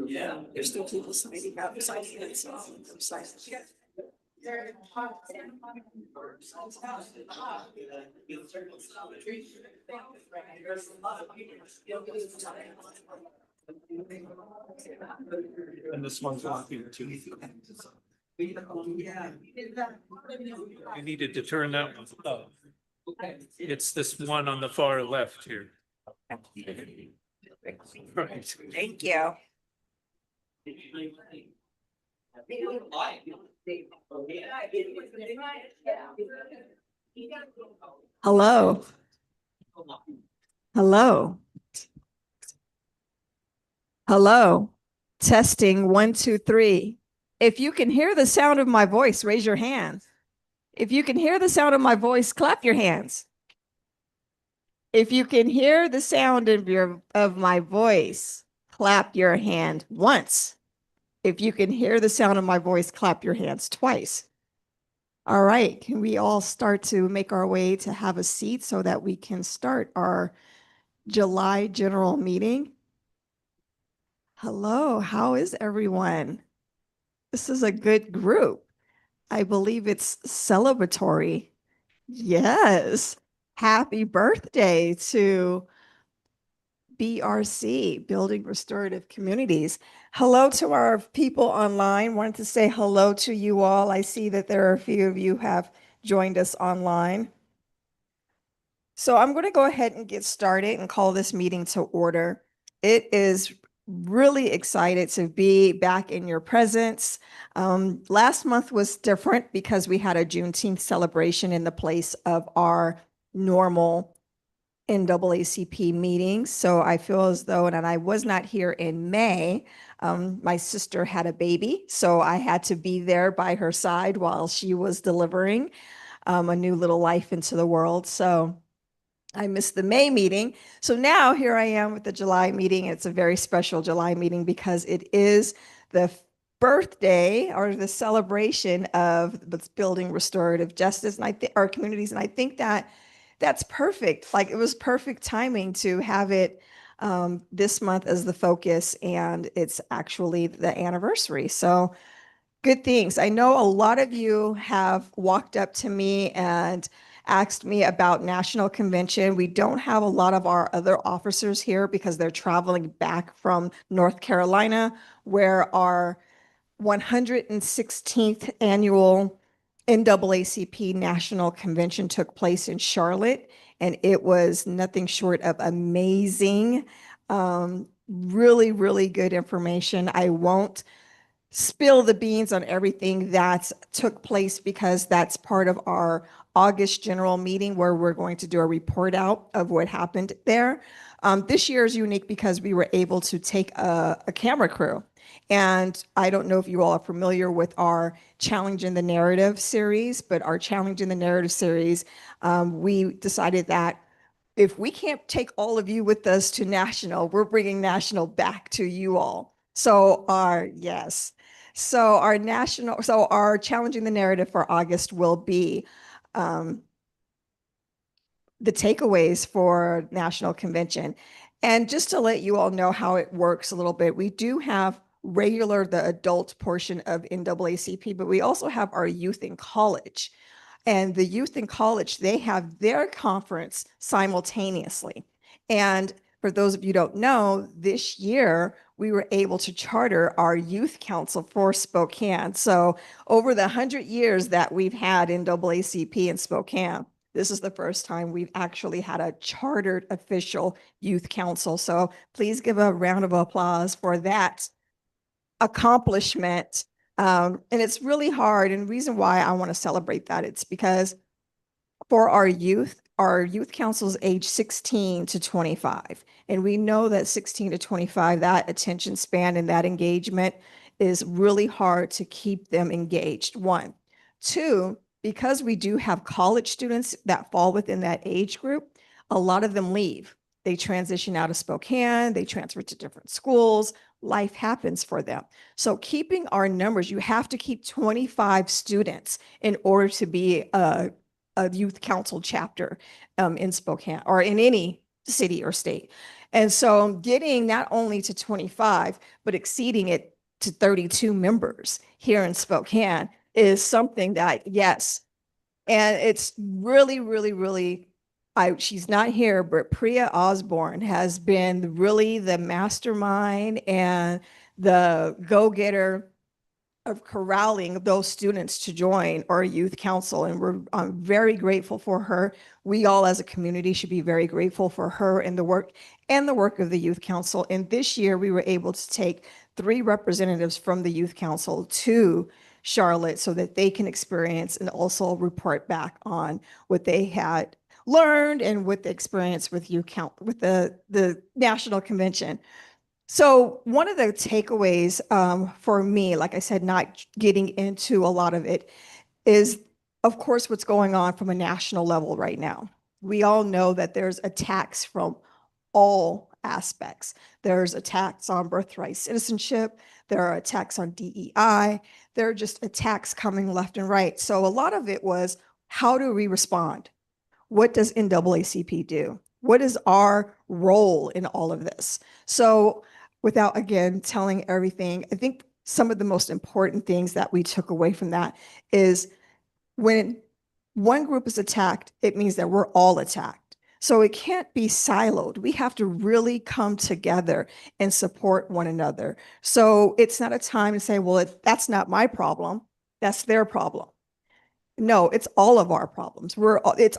Yeah. There's still people signing up, signing in, so I'm signing. And this one's walking too. Yeah. You needed to turn that one up. It's this one on the far left here. Right. Thank you. Hello. Hello. Hello. Testing 1, 2, 3. If you can hear the sound of my voice, raise your hand. If you can hear the sound of my voice, clap your hands. If you can hear the sound of my voice, clap your hand once. If you can hear the sound of my voice, clap your hands twice. All right, can we all start to make our way to have a seat so that we can start our July general meeting? Hello, how is everyone? This is a good group. I believe it's celebratory. Yes. Happy birthday to BRC, Building Restorative Communities. Hello to our people online. Wanted to say hello to you all. I see that there are a few of you have joined us online. So I'm going to go ahead and get started and call this meeting to order. It is really excited to be back in your presence. Last month was different because we had a Juneteenth celebration in the place of our normal NAACP meetings. So I feel as though, and I was not here in May, my sister had a baby, so I had to be there by her side while she was delivering a new little life into the world. So I missed the May meeting. So now here I am with the July meeting. It's a very special July meeting because it is the birthday or the celebration of the Building Restorative Justice and our communities. And I think that that's perfect. Like it was perfect timing to have it this month as the focus, and it's actually the anniversary. So good things. I know a lot of you have walked up to me and asked me about National Convention. We don't have a lot of our other officers here because they're traveling back from North Carolina, where our 116th annual NAACP National Convention took place in Charlotte, and it was nothing short of amazing. Really, really good information. I won't spill the beans on everything that took place because that's part of our August general meeting where we're going to do a report out of what happened there. This year is unique because we were able to take a camera crew. And I don't know if you all are familiar with our Challenge in the Narrative series, but our Challenge in the Narrative series, we decided that if we can't take all of you with us to National, we're bringing National back to you all. So our Challenging the Narrative for August will be the takeaways for National Convention. And just to let you all know how it works a little bit, we do have the adult portion of NAACP, but we also have our youth in college. And the youth in college, they have their conference simultaneously. And for those of you who don't know, this year we were able to charter our youth council for Spokane. So over the 100 years that we've had NAACP in Spokane, this is the first time we've actually had a chartered official youth council. So please give a round of applause for that accomplishment. And it's really hard. And the reason why I want to celebrate that, it's because for our youth councils age 16 to 25. And we know that 16 to 25, that attention span and that engagement is really hard to keep them engaged. 1. 2, because we do have college students that fall within that age group, a lot of them leave. They transition out of Spokane, they transfer to different schools, life happens for them. So keeping our numbers, you have to keep 25 students in order to be a youth council chapter in Spokane or in any city or state. And so getting not only to 25, but exceeding it to 32 members here in Spokane is something that, yes, and it's really, really, really, she's not here, but Priya Osborne has been really the mastermind and the go-getter of corralling those students to join our youth council. And I'm very grateful for her. We all as a community should be very grateful for her and the work of the youth council. And this year we were able to take 3 representatives from the youth council to Charlotte so that they can experience and also report back on what they had learned and with the experience with with the national convention. So one of the takeaways for me, like I said, not getting into a lot of it, is of course what's going on from a national level right now. We all know that there's attacks from all aspects. There's attacks on birthright citizenship. There are attacks on DEI. There are just attacks coming left and right. So a lot of it was, how do we respond? What does NAACP do? What is our role in all of this? So without, again, telling everything, I think some of the most important things that we took away from that is when one group is attacked, it means that we're all attacked. So it can't be siloed. We have to really come together and support one another. So it's not a time to say, well, that's not my problem. That's their problem. No, it's all of our problems. It's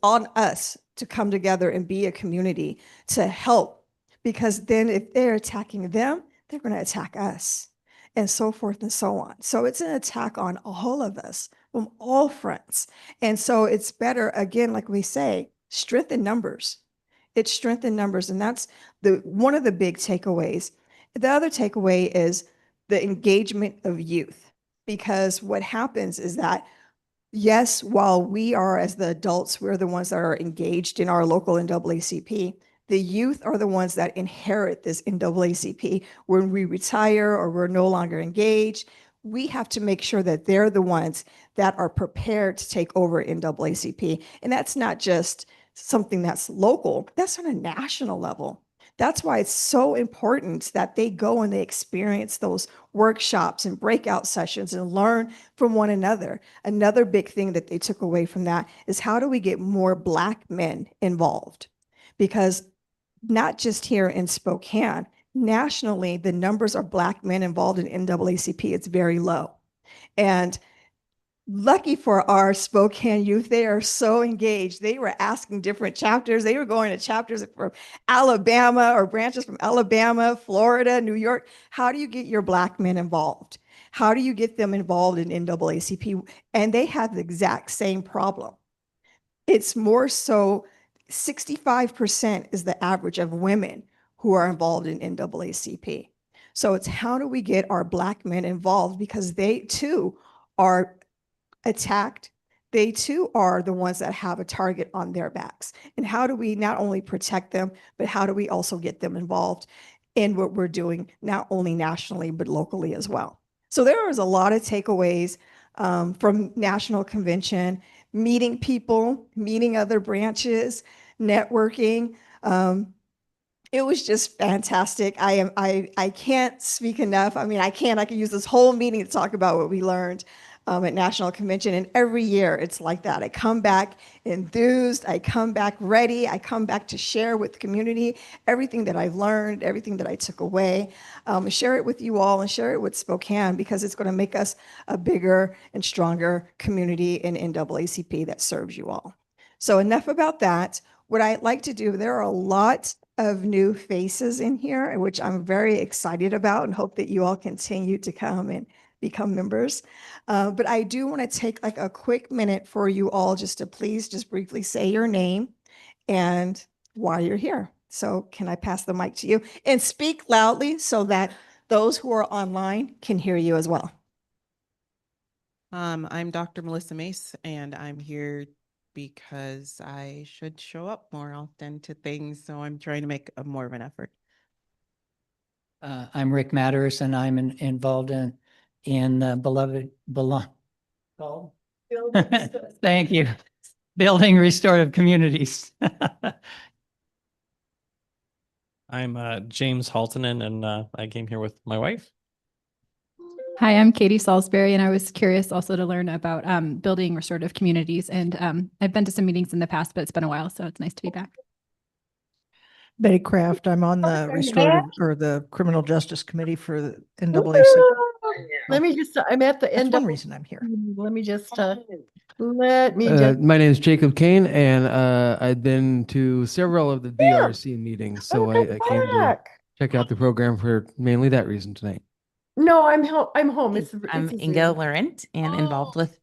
on us to come together and be a community to help, because then if they're attacking them, they're going to attack us and so forth and so on. So it's an attack on all of us from all fronts. And so it's better, again, like we say, strength in numbers. It's strength in numbers. And that's one of the big takeaways. The other takeaway is the engagement of youth, because what happens is that, yes, while we are, as the adults, we're the ones that are engaged in our local NAACP, the youth are the ones that inherit this NAACP. When we retire or we're no longer engaged, we have to make sure that they're the ones that are prepared to take over NAACP. And that's not just something that's local, that's on a national level. That's why it's so important that they go and they experience those workshops and breakout sessions and learn from one another. Another big thing that they took away from that is, how do we get more Black men involved? Because not just here in Spokane, nationally, the numbers of Black men involved in NAACP, it's very low. And lucky for our Spokane youth, they are so engaged. They were asking different chapters. They were going to chapters from Alabama or branches from Alabama, Florida, New York. How do you get your Black men involved? How do you get them involved in NAACP? And they have the exact same problem. It's more so 65% is the average of women who are involved in NAACP. So it's, how do we get our Black men involved? Because they too are attacked. They too are the ones that have a target on their backs. And how do we not only protect them, but how do we also get them involved in what we're doing, not only nationally, but locally as well? So there was a lot of takeaways from National Convention, meeting people, meeting other branches, networking. It was just fantastic. I can't speak enough. I mean, I could use this whole meeting to talk about what we learned at National Convention. And every year it's like that. I come back enthused, I come back ready, I come back to share with the community everything that I've learned, everything that I took away, share it with you all and share it with Spokane, because it's going to make us a bigger and stronger community in NAACP that serves you all. So enough about that. What I'd like to do, there are a lot of new faces in here, which I'm very excited about, and hope that you all continue to come and become members. But I do want to take like a quick minute for you all just to please just briefly say your name and why you're here. So can I pass the mic to you? And speak loudly so that those who are online can hear you as well. I'm Dr. Melissa Mace, and I'm here because I should show up more often to things, so I'm trying to make more of an effort. I'm Rick Matters, and I'm involved in thank you, building restorative communities. I'm James Haltonen, and I came here with my wife. Hi, I'm Katie Salisbury, and I was curious also to learn about building restorative communities. And I've been to some meetings in the past, but it's been a while, so it's nice to be back. Betty Kraft, I'm on the Okay. restorative or the Criminal Justice Committee for the NAACP. Let me just, I'm at the That's end one of, reason I'm here. let me just, let me just, My name is Jacob Kane, and I've been to several of the BRC meetings, so I came to back. check out the program for mainly that reason tonight. No, I'm home. I'm it's Inga Laurent and involved with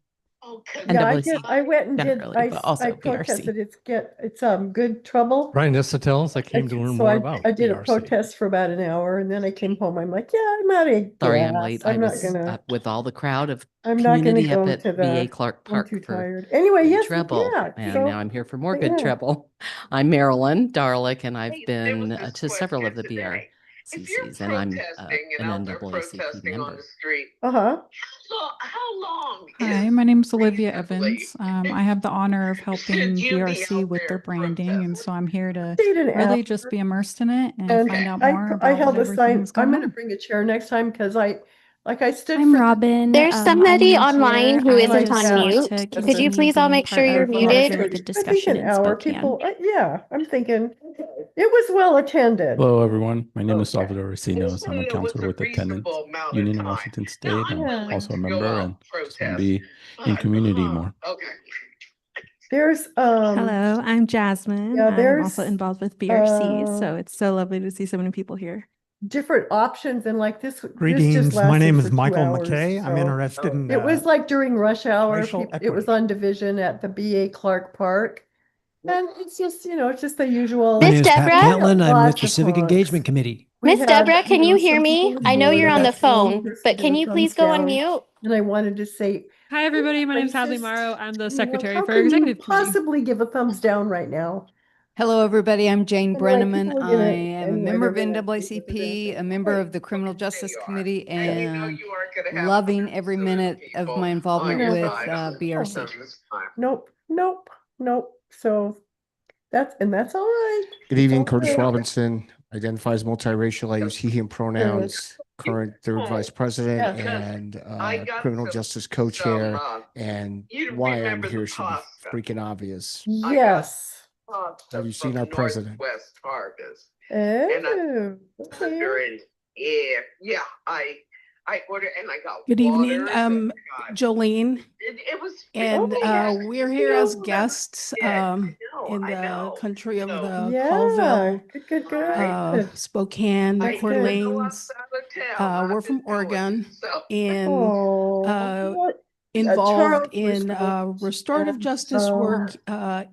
Yeah, NAACP. I went and did, generally, but also I BRC. protested, it's good trouble. Brian Estatelis, I came to learn So more about I did a BRC. protest for about an hour and then I came home. I'm like, yeah, I'm out of Sorry, I'm gas. late. I I'm not was gonna, with all the crowd of I'm not gonna community go up at to VA the, Clark I'm Park too for tired. Anyway, good yes, trouble. yeah. And so- now I'm here for more but good yeah. trouble. I'm Marilyn Darlick, and I've been to several of the BRCCs, and I'm an NAACP member. Uh-huh. How long? Hi, my name's Olivia Evans. I have the honor of helping BRC with their branding, and so I'm here to Stayed an hour. really just be immersed in it and And find out I more I about held what a sign, everything's I'm going gonna on. bring a chair next time because I stood I'm for. Robin. There's I'm somebody new online here. who I isn't just on want mute. to Could you continue please all being make sure part you're of muted? whatever the I think discussion an in hour, Spokane. people, yeah, I'm thinking, it was well attended. Hello, everyone. My name is Okay. Salvador Recinos. I'm a counselor with the Tenants Union in Washington State. I'm Yeah. also a member and just want to be in community more. There's, Hello, I'm Jasmine. yeah, I'm also there's, involved with BRC, uh, so it's so lovely to see so many people here. different options and like this just Greetings, my lasted name for is 2 Michael hours, McKay. I'm so- interested in. It was like during rush hour, racial it was equity. on Division at the BA Clark Park. And it's just, it's just the usual. My name is Pat Deborah? Catlin. I'm with Lots the of Civic folks. Engagement Committee. We Miss had, Deborah, can you some hear me? people I know who you're on the that's one phone, person but can that you comes please go on down, mute? And I wanted to say, Hi, everybody. My name's Hadley racist. Morrow. I'm the you know, secretary how for can you Executive Committee. possibly give a thumbs down right now? Hello, everybody. I'm Jane Anyway, Brenneman. people are I gonna- am a anyway, member of they're gonna- NAACP, a member of the Criminal Justice Committee, I know and you aren't gonna have loving hundreds every of minute of people my involvement on your with side BRC. at this time. Nope. So that's all right. Good evening, It's all Curtis right. Robinson, identifies multiracial. I use he, him pronouns, current third vice president Yeah. and I got criminal some- justice co-chair. some, And you why I'm remember the here should be pasta. freaking obvious. Yes. Have you seen our president? West Harvest. And Oh, okay. during, yeah, I ordered and I got Good evening, water and I got- Jolene, It was. and yeah. we're here as guests in I the know. country of So- the Yeah, Colville, good. Spokane, That's Coeur good. d'Alene's. We're from Oregon and Oh, what- involved Charles in Briscoe. restorative justice work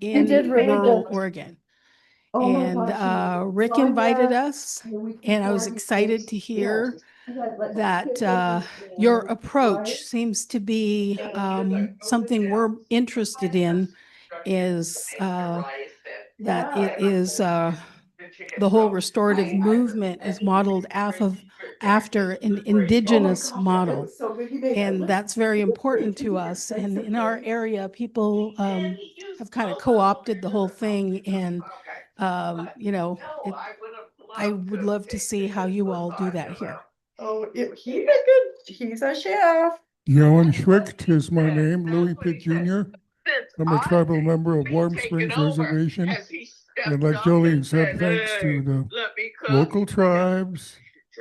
in did really rural good. Oregon. Oh my And gosh, Rick Sonia, invited us, the week and I was before he excited said, to hear "Yeah, that your approach seems to be something we're interested in, is that it is the whole restorative movement is modeled after an indigenous model. And that's very important to us. And in our area, people have kind of co-opted the whole thing. And, I would love to see how you all do that here. Oh, he's a chef. Johan Schwicht is my name, Louis Pitt Jr. I'm a tribal member of Warm Springs Reservation. And like Jolene said, thanks to the local tribes.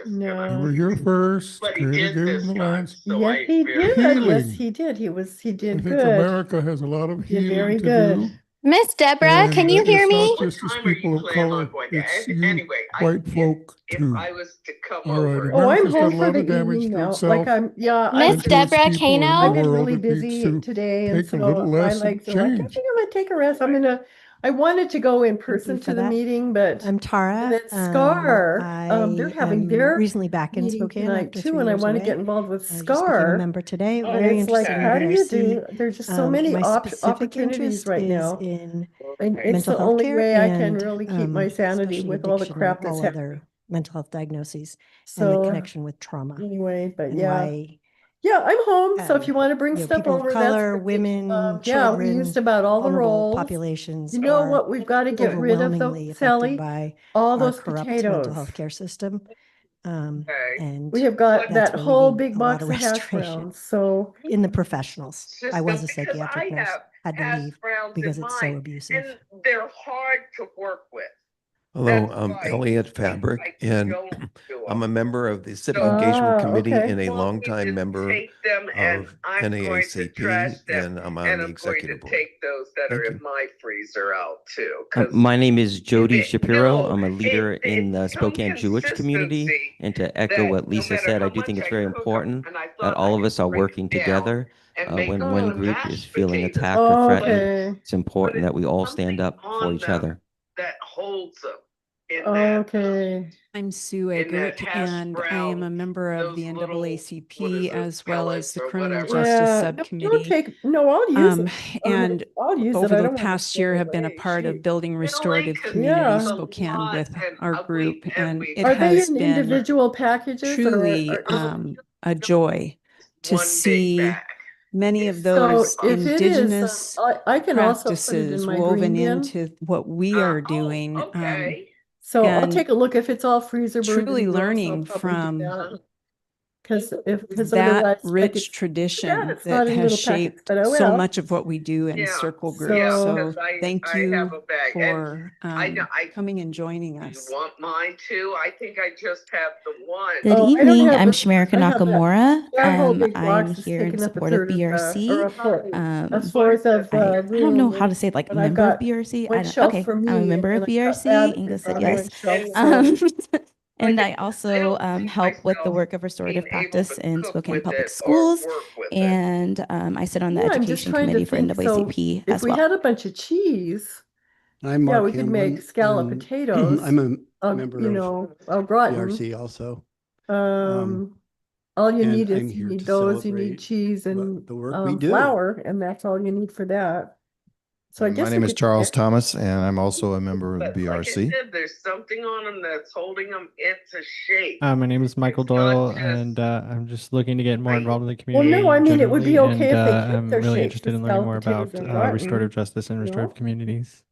They No. were here first, But he created did gave this them the time, lands. so Yes, I he feel- did. Yes, Healing. he did. He I did think good. America has a lot of Did healing very to good. do. Miss Deborah, can And you hear it's me? not just as What time are you people of planning on color, going to? it's And you anyway, white folk if too. I was to come All right, over. Oh, I'm America's done home a for lot the of damage evening to now. itself. Miss and to Deborah its people in the Kano? I've been world. really It needs busy to today, and take a so little I less like and to, I change. think I might take a rest. I wanted to go in person for to the that. meeting, but I'm Tara. and then SCAR, they're having am their recently back in meeting Spokane tonight after too, 3 and I years want to away. get involved with I just became a SCAR. member today. And Very it's like, interested in how do you BRC. do? There's just so many My specific opportunities interest right is now. in And it's mental the health only care way I can and, really keep my sanity especially with all the addiction crap and that's all happening. other mental health diagnoses and So the connection with trauma anyway, but and yeah. why Yeah, I'm home, so if And, you want to bring you know, stuff people of over, color, that's great. women, Yeah, we children, used about all the vulnerable roles. populations You know are what we've got to get rid of though, overwhelmingly affected Sally? by All our those corrupt mental potatoes. health care system. Okay. And We have got that's that where we whole need big a lot box of of hash restoration browns, so. in the professionals. I was a System, because I psychiatric nurse, have had to hash leave browns because in it's so mine, abusive. and they're hard to work with. Hello, That's I'm why Elliot I Fabric, and don't do I'm a them. member of the Civic Engagement Committee okay. and a Want me longtime to member take them and of I'm going to trash NAACP, them, and I'm on and the I'm going executive to board. take those that Thank are you. in my freezer out too. 'Cause My name is Jody Shapiro. no, I'm a leader in the it's some Spokane Jewish community. consistency And to echo that what no Lisa matter said, I how do think much it's I very cook 'em, important and I that thought I all of could us are break working it down together. and make When them one into group is mashed feeling potatoes. attacked or threatened, Okay, it's important that we all stand up for On each them other. that holds them in that. okay. I'm Sue In that Eggert, hash and I am a brown, member of those the little, what NAACP is it, as well as pellets the or Criminal whatever. Justice Yeah, don't Subcommittee. take, no, I'll use it. And I'll use it. over I the don't want to past throw year it have been a away. part of Shoot. building restorative community Yeah. Spokane with our group, and it Are they has in been individual packages truly or is a joy to One big see bag. many of so those if it is, indigenous I can also put it in practices my woven green bin. into what we are doing. Okay. So I'll and take a look if it's all freezer burned. truly learning from Because that otherwise rich tradition it's that not in has little packets, shaped but I so will. much of what we do in Yeah, circle So- groups. Yeah, So 'cause thank I have you a bag. for I coming and joining you us. want mine too? I think I just have the one. Good Oh, I don't evening. have I'm the- Shmerika I have that- Nakamura. That whole big I'm box is here in taking up a support of third of BRC. or a fourth of I don't know how to say it, like but I've member of got BRC. one I don't, shelf okay, for I'm a me, member and of then I've got BRC. that Inga said on yes. one shelf, so- And I also help with the work of restorative practice in Spokane Public Schools. And I sit on the Yeah, I'm just education trying to committee for think, so NAACP if as we well. had a bunch of cheese, I'm yeah, Mark we could make Hamblin, scallop and potatoes. I'm a member you of know, au gratin. BRC also. All you and need I'm is, you here need to those, you need celebrate cheese and the work we do. flour, and that's all you need for that. So I guess My we name is could- Charles Thomas, and I'm also a member of the But like I BRC. said, there's something on them that's holding them into shape. My name is Michael Doyle, and I'm just looking to get more involved in the Well, community. no, I mean, it would be generally, okay and, if they kept I'm their really shapes interested with in learning more scalloped about potatoes and gratin, restorative justice and you restorative know? communities.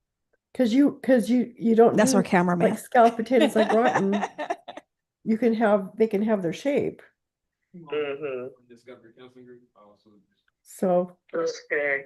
Cause you don't. That's do, our cameraman. Like scalloped potatoes like rotten. You can have, they can have their shape. Mhm. So. Okay.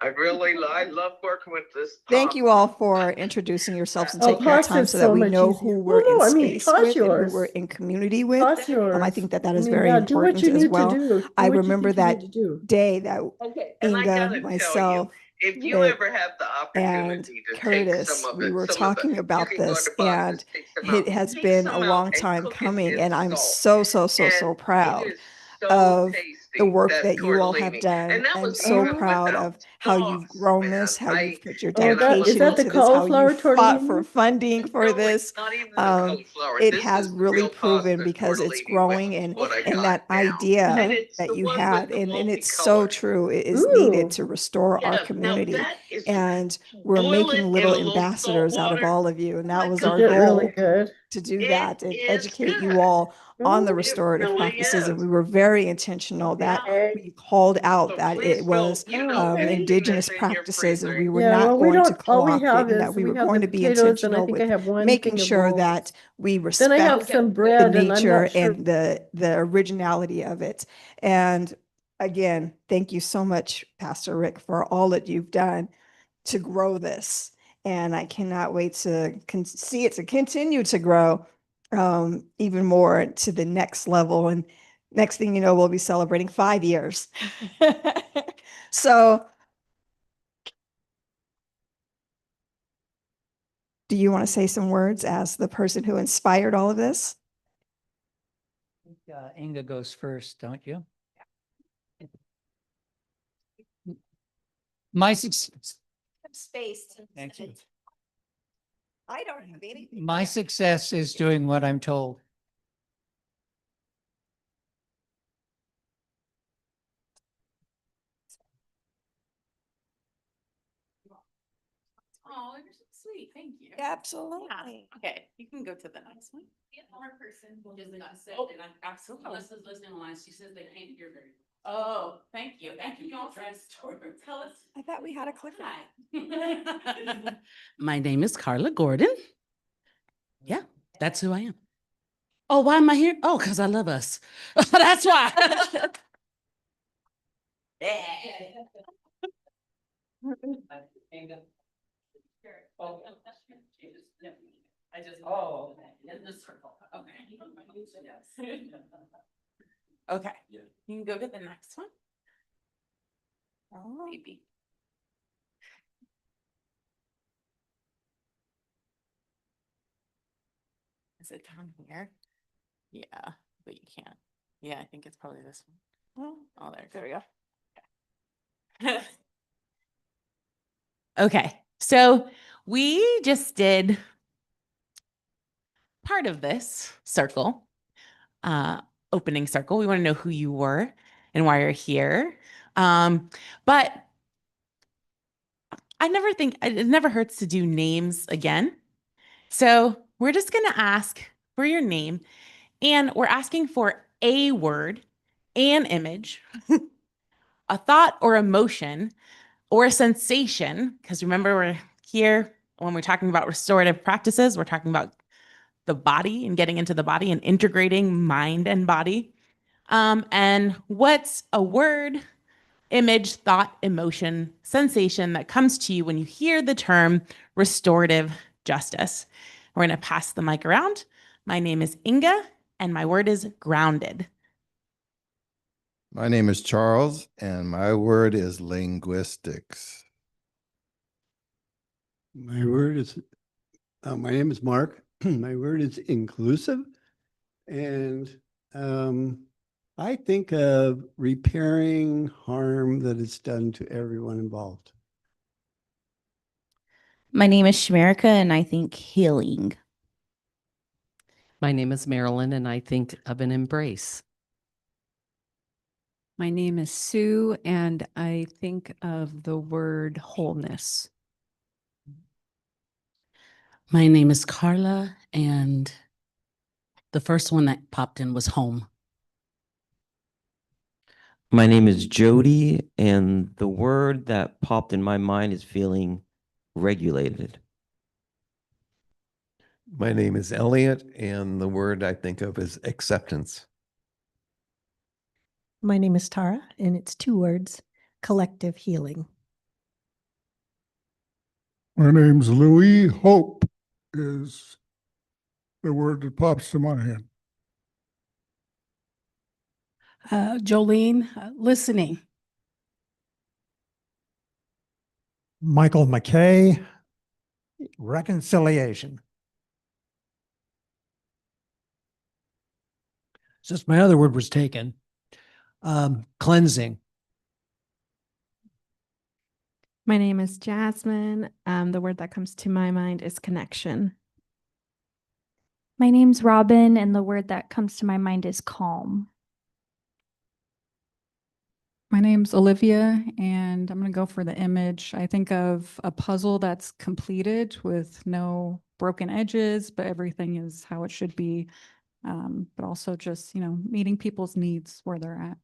I love working with this. Thank you all for introducing yourselves and Oh, taking the Pots time is so that so we much know easier. who Well, we're no, in I mean, space toss with and yours. who we're in community with. Toss yours. I think that I is mean, very yeah, do what important you as need to well. do. Do I what you remember think you that need to do. day that Okay, and I Inga, gotta tell myself, you, if you Rick, ever have the and opportunity to take Curtis, some of we it, were some of talking you about can go this, to the box and take some it out. has Take been a some out long and time cook it coming, in and I'm salt. so And proud it is so of tasty, the work that that you all have tortellini. done. And that I'm was so even proud without of how you've sauce, grown man. this, how you've put your Oh, is dedication that the into this, how cauliflower you fought for tortellini? funding for this. Not even the cauliflower. It This has is really real proven pasta because it's tortellini growing with what I and got that now. idea And it's that the you one had, with the and it's so multicolored. true. It is needed Ooh. to restore our Yeah, now community. that is And we're boil making it little in a little salt ambassadors out of water. all of you. And that was Is our it really goal good? to do It that and is educate you good. all on the Ooh, restorative really practices. And is. we were very intentional that Okay. we called out So that please it fill, was you know, anything indigenous that's in your practices, and freezer. we were Yeah, not well, we going to don't, all we co-opt it, have and that is, we we were have going the to be potatoes, and I intentional think I with have one making thing of sure rolls. that we Then I have respect some the bread, and I'm nature not sure. and the originality of it. And again, thank you so much, Pastor Rick, for all that you've done to grow this. And I cannot wait to see it to continue to grow even more to the next level. And next thing you know, we'll be celebrating 5 years. So do you want to say some words as the person who inspired all of this? Inga goes first, don't you? My success. Space. Thank you. I don't have anything. My success is doing what I'm told. Oh, Oh, you're so sweet. Thank you. Absolutely. Okay, you can go to the next one. Our person just got sick Oh, and I'm absolutely. Melissa's listening online. She says they can't hear very Oh, thank you. Thank you. Tell us. I thought we had a clicker. Hi. My name is Carla Gordon. Yeah, that's who I am. Oh, why am I here? Oh, because I love us. That's why. I just, oh, in the circle. Okay. Okay, you can go to the next one. Oh. Maybe. Is it down here? Yeah, but you can't. Yeah, I think it's probably this one. Oh, there we go. Okay, so we just did part of this circle, opening circle. We want to know who you were and why you're here. But it never hurts to do names again. So we're just going to ask for your name, and we're asking for a word, an image, a thought or emotion, or a sensation. Because remember, we're here when we're talking about restorative practices, we're talking about the body and getting into the body and integrating mind and body. And what's a word, image, thought, emotion, sensation that comes to you when you hear the term restorative justice? We're going to pass the mic around. My name is Inga, and my word is grounded. My name is Charles, and my word is linguistics. My name is Mark. My word is inclusive. And I think of repairing harm that is done to everyone involved. My name is Shamarika, and I think healing. My name is Marilyn, and I think of an embrace. My name is Sue, and I think of the word wholeness. My name is Carla, and the first one that popped in was home. My name is Jody, and the word that popped in my mind is feeling regulated. My name is Elliot, and the word I think of is acceptance. My name is Tara, and it's 2 words, collective healing. My name's Louis. Hope is the word that pops to my head. Jolene, listening. Michael McKay, reconciliation. Since my other word was taken, cleansing. My name is Jasmine. The word that comes to my mind is connection. My name's Robin, and the word that comes to my mind is calm. My name's Olivia, and I'm going to go for the image. I think of a puzzle that's completed with no broken edges, but everything is how it should be. But also just, meeting people's needs where they're at.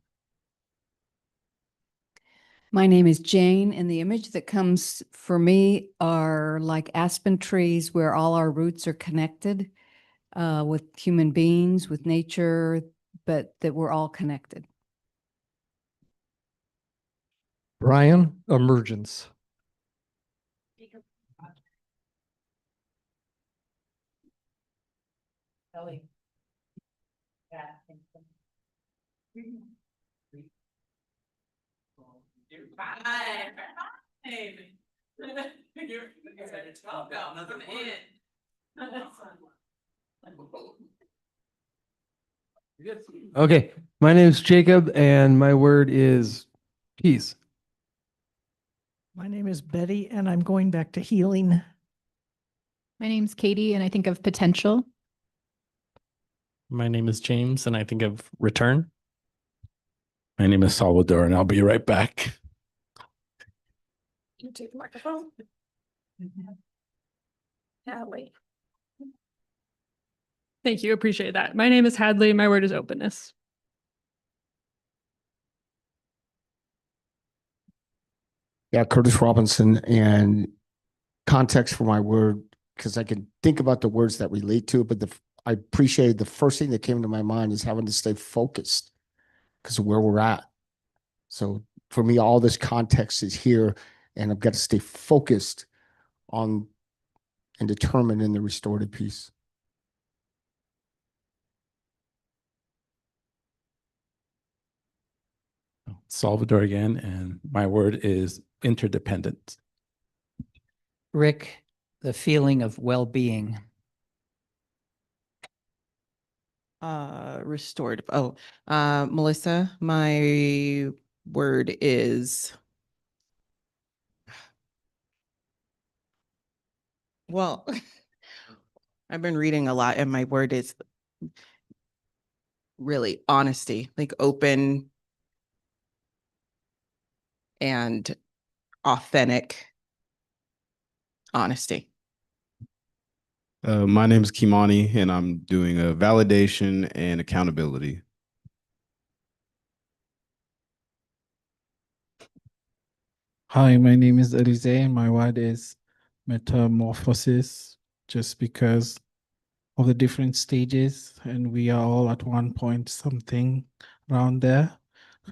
My name is Jane, and the image that comes for me are like aspen trees where all our roots are connected with human beings, with nature, but that we're all connected. Brian, emergence. Ellie. Yeah. You're fine. You're excited to talk about another Okay, my name is Jacob, and my word is peace. My name is Betty, and I'm going back to healing. My name's Katie, and I think of potential. My name is James, and I think of return. My name is Salvador, and I'll be right back. You take the microphone. Hadley. Thank you. Appreciate that. My name is Hadley. My word is openness. Yeah, Curtis Robinson, and context for my word, because I can think about the words that relate to it, but I appreciate the first thing that came to my mind is having to stay focused because of where we're at. So for me, all this context is here, and I've got to stay focused on and determined in the restorative piece. Salvador again, and my word is interdependent. Rick, the feeling of well-being. Restorative. Melissa, my word is, well, I've been reading a lot and my word is really honesty, like open and authentic honesty. My name is Kimani, and I'm doing a validation and accountability. Hi, my name is Elise, and my word is metamorphosis, just because of the different stages, and we are all at one point something around there.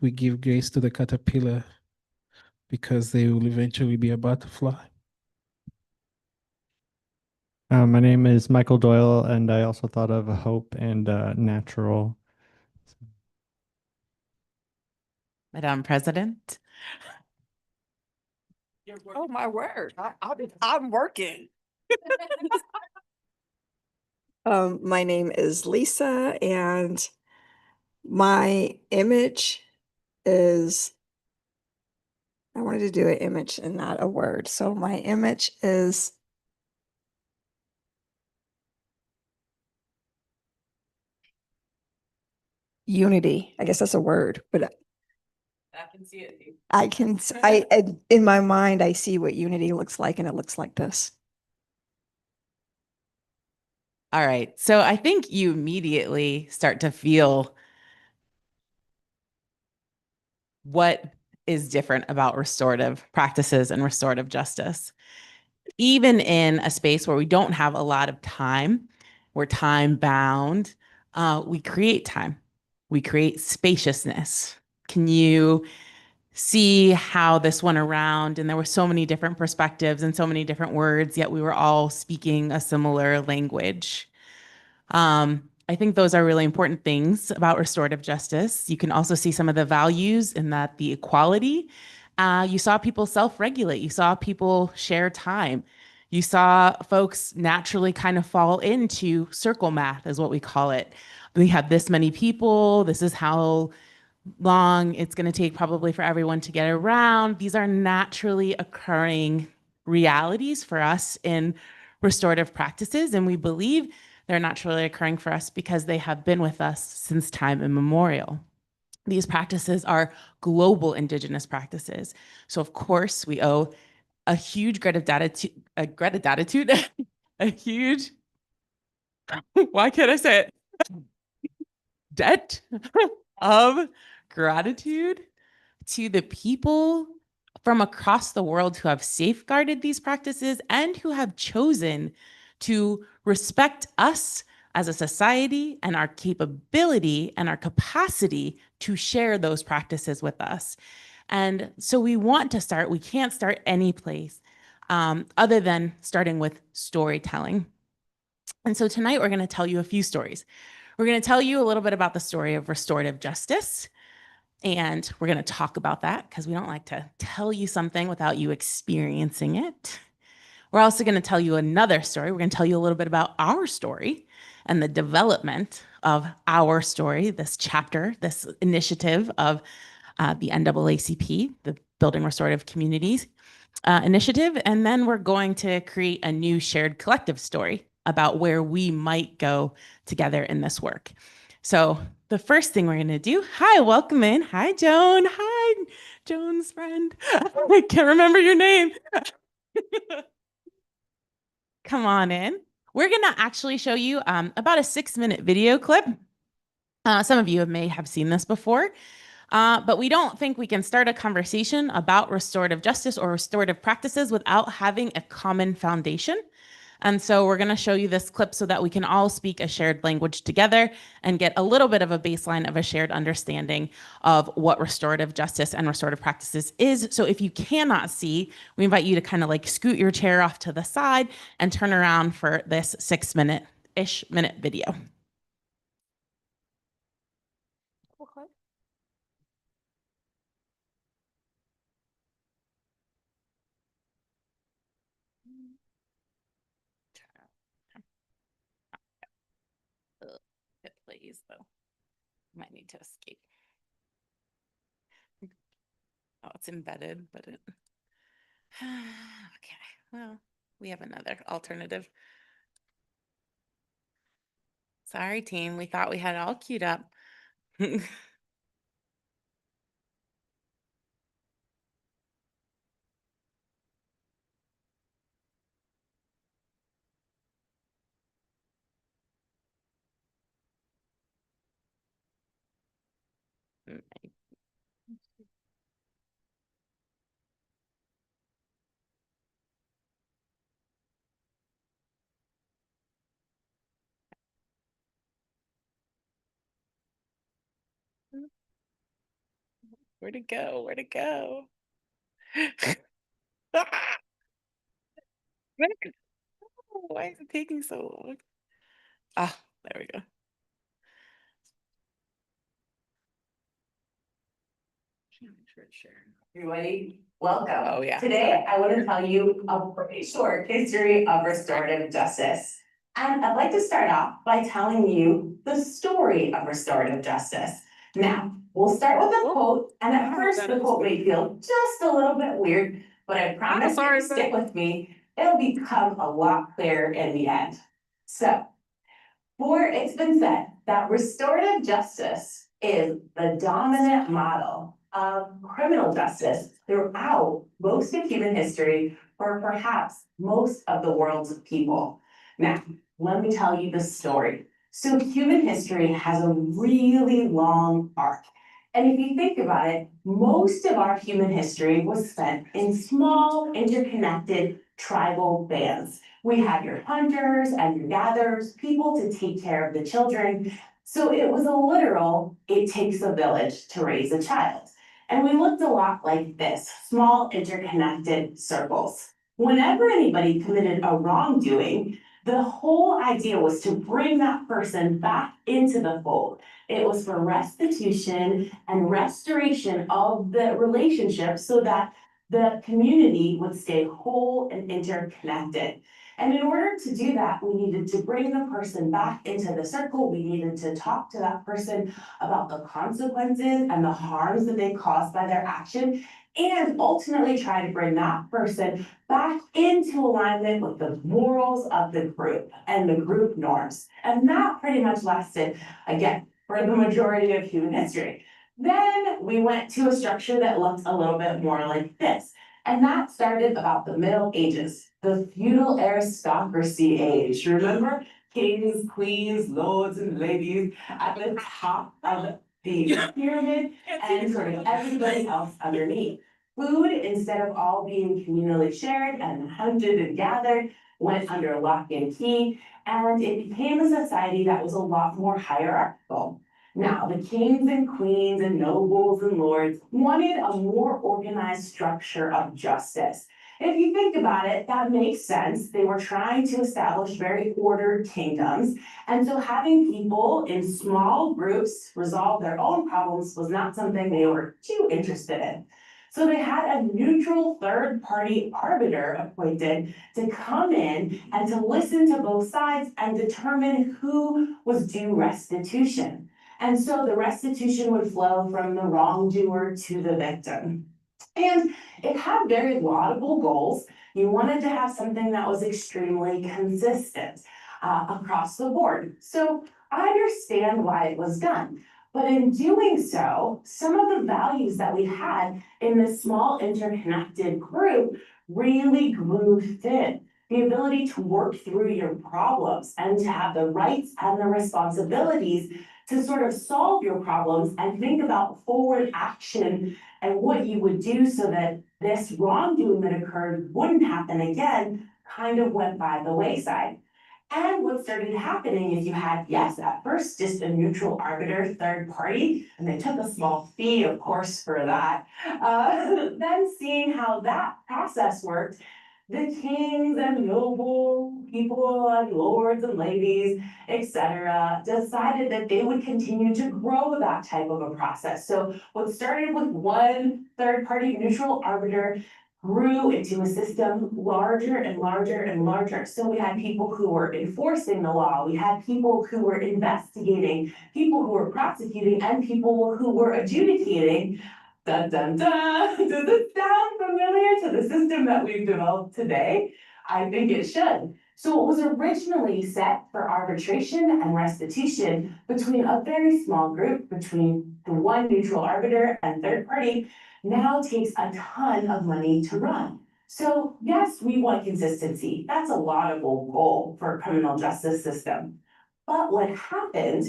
We give grace to the caterpillar because they will eventually be a butterfly. My name is Michael Doyle, and I also thought of hope and natural. Madam President. Oh, my word. I'm working. My name is Lisa, and my image is, I wanted to do an image and not a word. So my image is unity. I guess that's a word, but I can see it. in my mind, I see what unity looks like, and it looks like this. All right. So I think you immediately start to feel what is different about restorative practices and restorative justice. Even in a space where we don't have a lot of time, we're time bound, we create time. We create spaciousness. Can you see how this went around? And there were so many different perspectives and so many different words, yet we were all speaking a similar language. I think those are really important things about restorative justice. You can also see some of the values in that the equality. You saw people self-regulate. You saw people share time. You saw folks naturally kind of fall into circle math, is what we call it. We have this many people. This is how long it's going to take probably for everyone to get around. These are naturally occurring realities for us in restorative practices, and we believe they're naturally occurring for us because they have been with us since time immemorial. These practices are global Indigenous practices. So of course we owe a huge gratitude, a huge, why can't I say it? Debt of gratitude to the people from across the world who have safeguarded these practices and who have chosen to respect us as a society and our capability and our capacity to share those practices with us. And so we want to start, we can't start any place other than starting with storytelling. And so tonight we're going to tell you a few stories. We're going to tell you a little bit about the story of restorative justice. And we're going to talk about that because we don't like to tell you something without you experiencing it. We're also going to tell you another story. We're going to tell you a little bit about our story and the development of our story, this chapter, this initiative of the NAACP, the Building Restorative Communities initiative. And then we're going to create a new shared collective story about where we might go together in this work. So the first thing we're going to do, hi, welcome in. Hi, Joan. Hi, Joan's friend. I can't remember your name. come on in. We're going to actually show you about a 6-minute video clip. Some of you may have seen this before, but we don't think we can start a conversation about restorative justice or restorative practices without having a common foundation. And so we're going to show you this clip so that we can all speak a shared language together and get a little bit of a baseline of a shared understanding of what restorative justice and restorative practices is. So if you cannot see, we invite you to kind of like scoot your chair off to the side and turn around for this 6-minute video. It plays though. Might need to escape. Oh, it's embedded, but it. Okay, well, we have another alternative. Sorry, team. We thought we had it all queued up. Where'd it go? Where'd it go? Why is it taking so long? Ah, there we go. Everybody, welcome. Oh, yeah. Today, I want to tell you a pretty short history of restorative justice. And I'd like to start off by telling you the story of restorative justice. Now, we'll start with a quote, and at first the quote may feel just a little bit weird, but I promise you to stick with me. It'll become a lot clearer in the end. So, for it's been said that restorative justice is the dominant model of criminal justice throughout most of human history, or perhaps most of the world's people. Now, let me tell you the story. So human history has a really long arc. And if you think about it, most of our human history was spent in small, interconnected tribal bands. We had your hunters and your gatherers, people to take care of the children. So it was a literal, it takes a village to raise a child. And we looked a lot like this, small interconnected circles. Whenever anybody committed a wrongdoing, the whole idea was to bring that person back into the fold. It was for restitution and restoration of the relationship so that the community would stay whole and interconnected. And in order to do that, we needed to bring the person back into the circle. We needed to talk to that person about the consequences and the harms that they caused by their action, and ultimately try to bring that person back into alignment with the morals of the group and the group norms. And that pretty much lasted, again, for the majority of human history. Then we went to a structure that looked a little bit more like this. And that started about the Middle Ages, the feudal aristocracy age. Remember? Kings, queens, lords, and ladies at the top of the pyramid and sort of everybody else underneath. Food, instead of all being communally shared and hunted and gathered, went under lock and key, and it became a society that was a lot more hierarchical. Now, the kings and queens and nobles and lords wanted a more organized structure of justice. If you think about it, that makes sense. They were trying to establish very ordered kingdoms. And so having people in small groups resolve their own problems was not something they were too interested in. So they had a neutral third-party arbiter appointed to come in and to listen to both sides and determine who was due restitution. And so the restitution would flow from the wrongdoer to the victim. And it had very laudable goals. You wanted to have something that was extremely consistent across the board. So I understand why it was done. But in doing so, some of the values that we had in this small interconnected group really grew thin. the ability to work through your problems and to have the rights and the responsibilities to sort of solve your problems and think about forward action and what you would do so that this wrongdoing that occurred wouldn't happen again, kind of went by the wayside. And what started happening is you had, yes, at first just a neutral arbiter, third party, and they took a small fee, of course, for that. Then seeing how that process worked, the kings and noble people and lords and ladies, etc., decided that they would continue to grow that type of a process. So what started with one third-party neutral arbiter grew into a system larger and larger and larger. So we had people who were enforcing the law, we had people who were investigating, people who were prosecuting, and people who were adjudicating. Dun, dun, dun. Does it sound familiar to the system that we've developed today? I think it should. So it was originally set for arbitration and restitution between a very small group, between the one neutral arbiter and third party, now takes a ton of money to run. So yes, we want consistency. That's a laudable goal for a criminal justice system. But what happened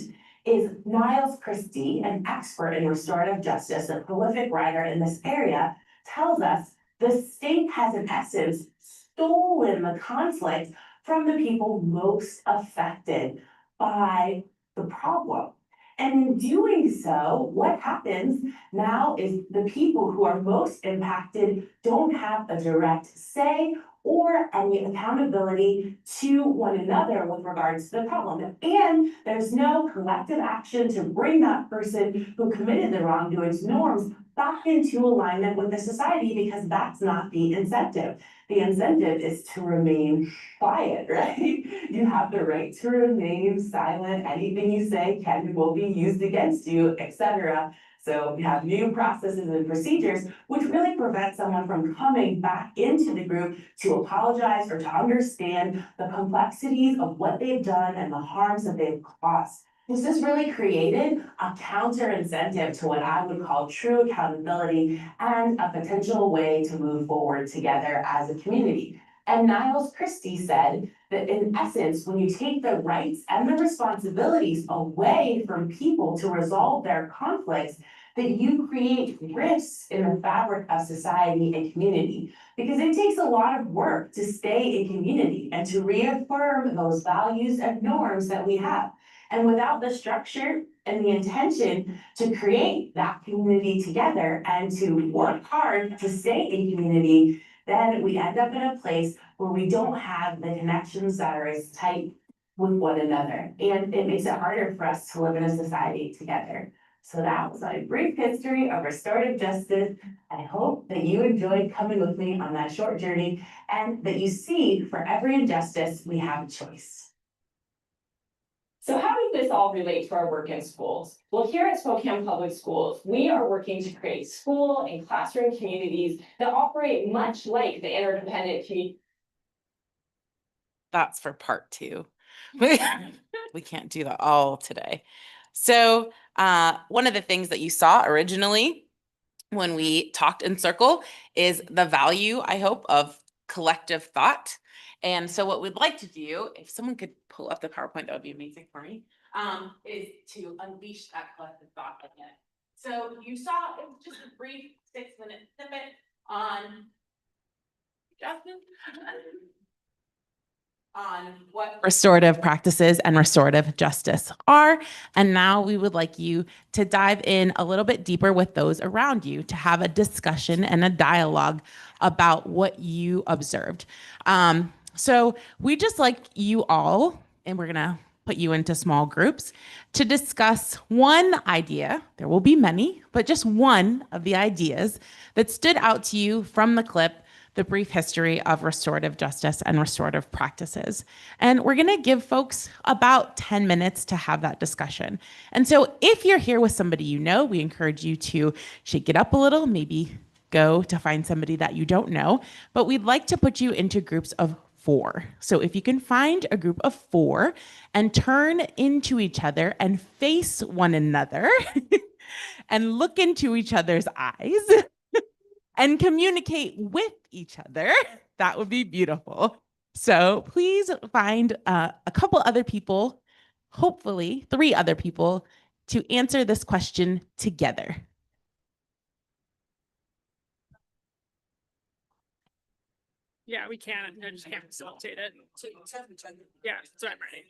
is Niles Christie, an expert in restorative justice, a prolific writer in this area, tells us the state has in essence stolen the conflict from the people most affected by the problem. And in doing so, what happens now is the people who are most impacted don't have a direct say or any accountability to one another with regards to the problem. And there's no collective action to bring that person who committed the wrongdoings norms back into alignment with the society, because that's not the incentive. The incentive is to remain quiet, right? You have the right to remain silent. Anything you say will be used against you, etc. So we have new processes and procedures, which really prevent someone from coming back into the group to apologize or to understand the complexities of what they've done and the harms that they've caused. This has really created a counter incentive to what I would call true accountability and a potential way to move forward together as a community. And Niles Christie said that in essence, when you take the rights and the responsibilities away from people to resolve their conflicts, that you create rifts in the fabric of society and community. Because it takes a lot of work to stay in community and to reaffirm those values and norms that we have. And without the structure and the intention to create that community together and to work hard to stay in community, then we end up in a place where we don't have the connections that are as tight with one another. And it makes it harder for us to live in a society together. So that was my brief history of restorative justice. I hope that you enjoyed coming with me on that short journey and that you see for every injustice, we have a choice. So how does this all relate to our work in schools? Well, here at Spokane Public Schools, we are working to create school and classroom communities that operate much like the interdependent community. That's for part 2. We can't do that all today. So one of the things that you saw originally when we talked in circle is the value, I hope, of collective thought. And so what we'd like to do, if someone could pull up the PowerPoint, that would be amazing for me, is to unleash that collective thought again. So you saw it was just a brief 6-minute snippet on Justin. On what restorative practices and restorative justice are. And now we would like you to dive in a little bit deeper with those around you to have a discussion and a dialogue about what you observed. So we just like you all, and we're gonna put you into small groups to discuss one idea. There will be many, but just one of the ideas that stood out to you from the clip, the brief history of restorative justice and restorative practices. And we're gonna give folks about 10 minutes to have that discussion. And so if you're here with somebody you know, we encourage you to shake it up a little, maybe go to find somebody that you don't know, but we'd like to put you into groups of 4. So if you can find a group of 4 and turn into each other and face one another and look into each other's eyes and communicate with each other, that would be beautiful. So please find a couple other people, hopefully 3 other people, to answer this question together. Yeah, we can. I just can't facilitate it. Yeah, so I'm ready.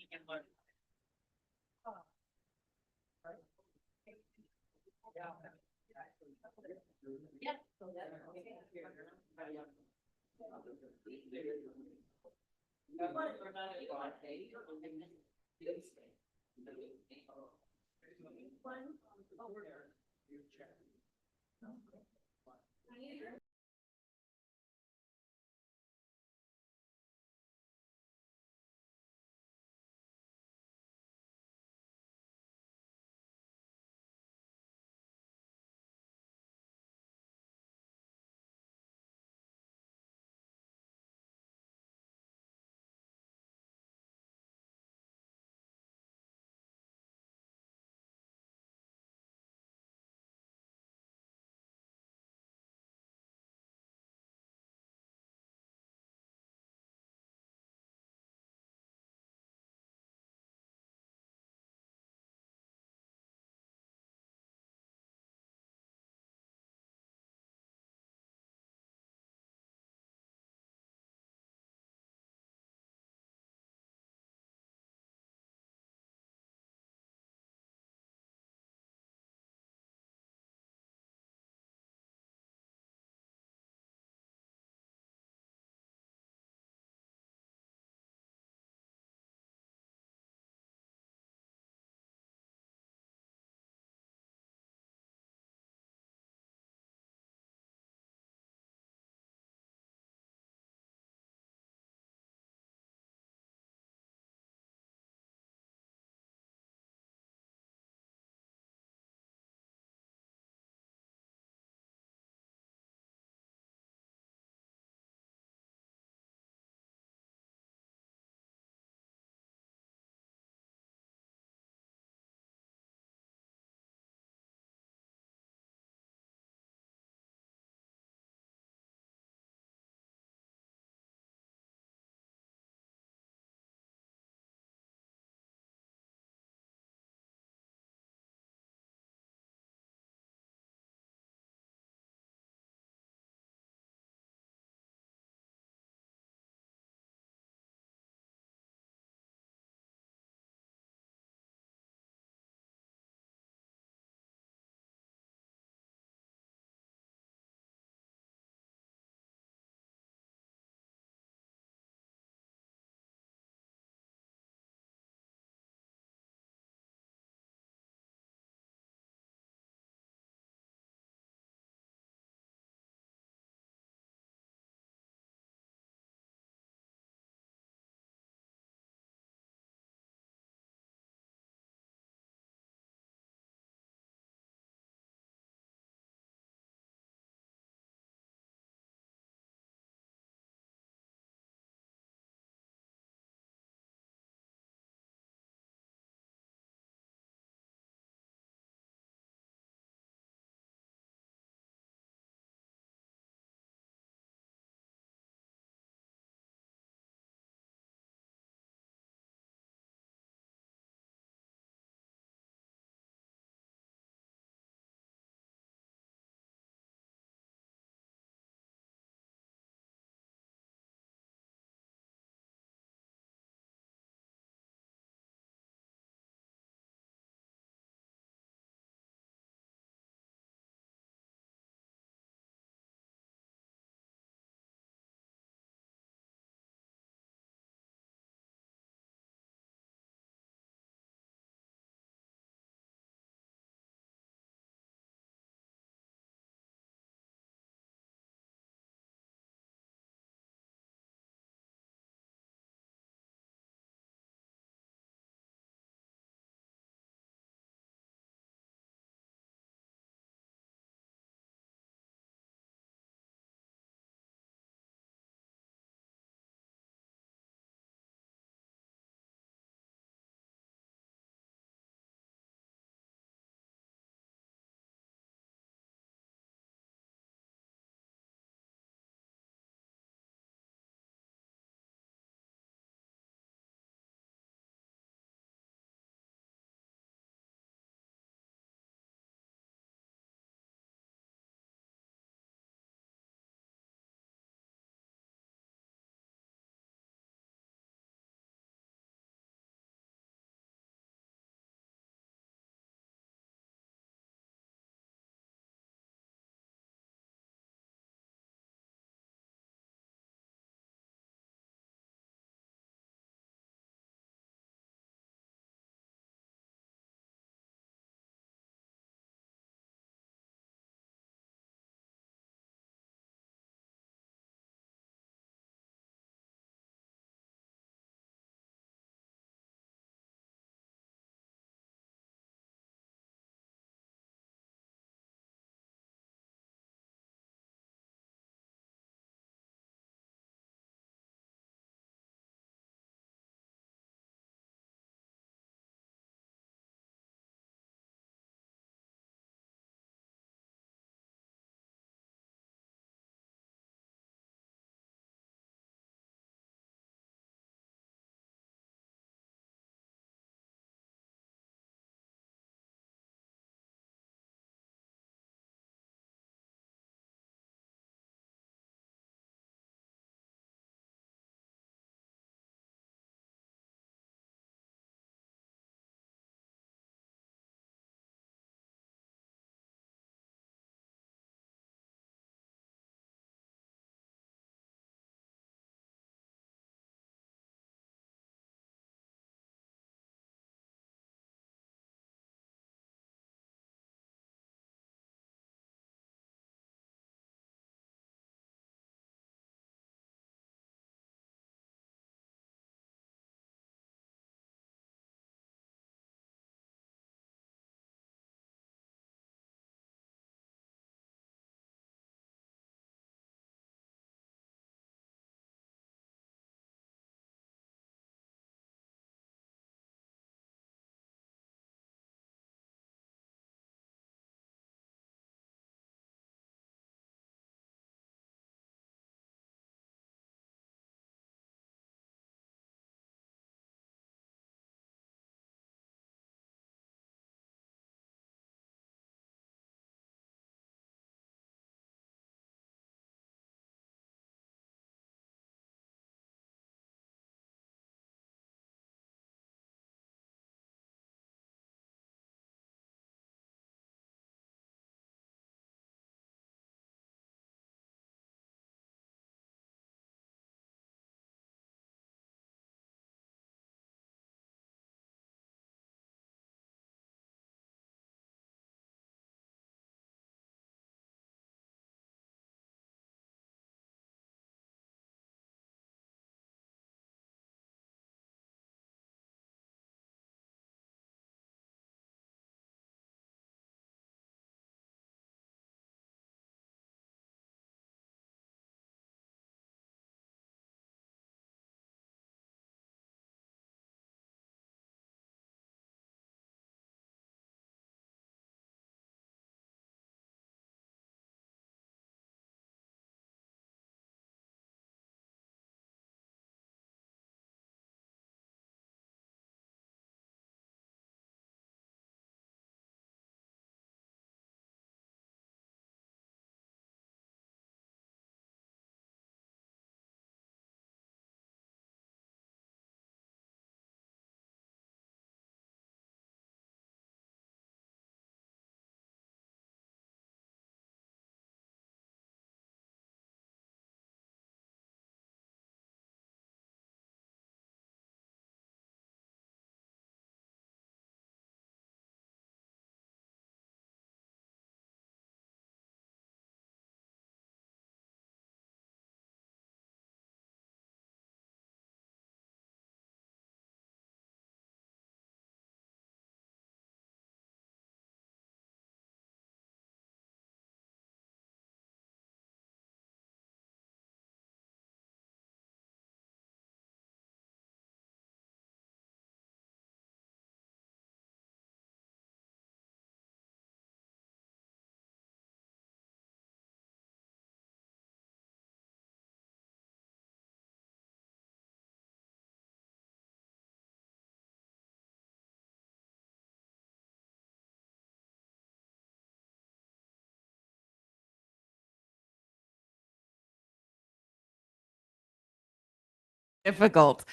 difficult.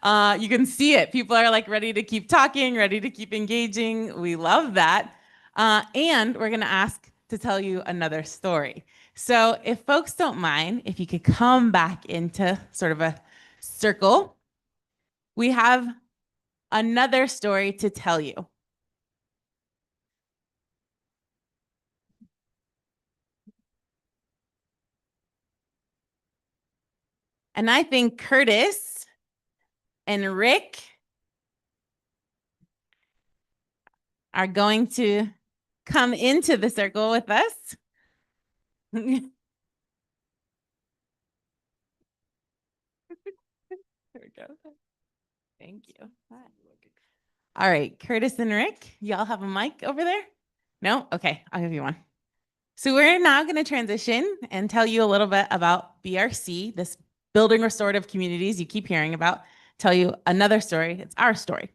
You can see it. People are like ready to keep talking, ready to keep engaging. We love that. And we're going to ask to tell you another story. So if folks don't mind, if you could come back into sort of a circle, we have another story to tell you. And I think Curtis and Rick are going to come into the circle with us. There we go. Thank you. All right, Curtis and Rick, y'all have a mic over there? No? Okay, I'll give you one. So we're now going to transition and tell you a little bit about BRC, this building restorative communities you keep hearing about. Tell you another story. It's our story.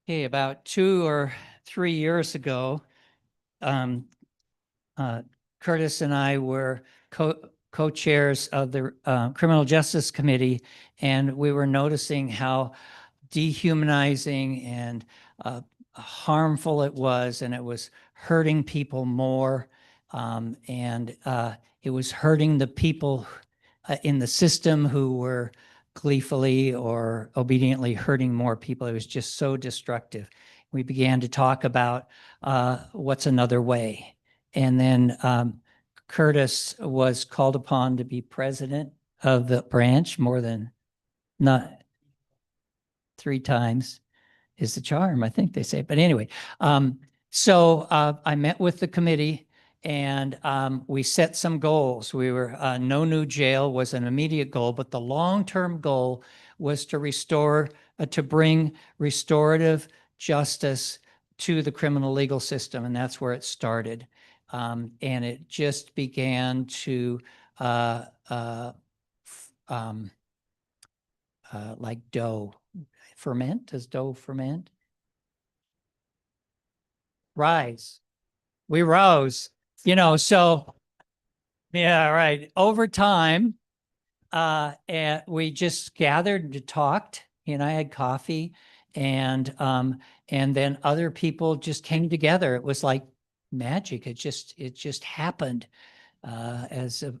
Okay, about 2 or 3 years ago, Curtis and I were co-chairs of the Criminal Justice Committee, and we were noticing how dehumanizing and harmful it was, and it was hurting people more, and it was hurting the people in the system who were gleefully or obediently hurting more people. It was just so destructive. We began to talk about what's another way. And then Curtis was called upon to be president of the branch more than not 3 times is the charm, I think they say. But anyway, so I met with the committee and we set some goals. We were, no new jail was an immediate goal, but the long-term goal was to restore, to bring restorative justice to the criminal legal system. And that's where it started. And it just began to, like dough, ferment. Does dough ferment? Rise. We rose, you know, so yeah, right. Over time, and we just gathered and talked, and I had coffee, and then other people just came together. It was like magic. It just happened. As a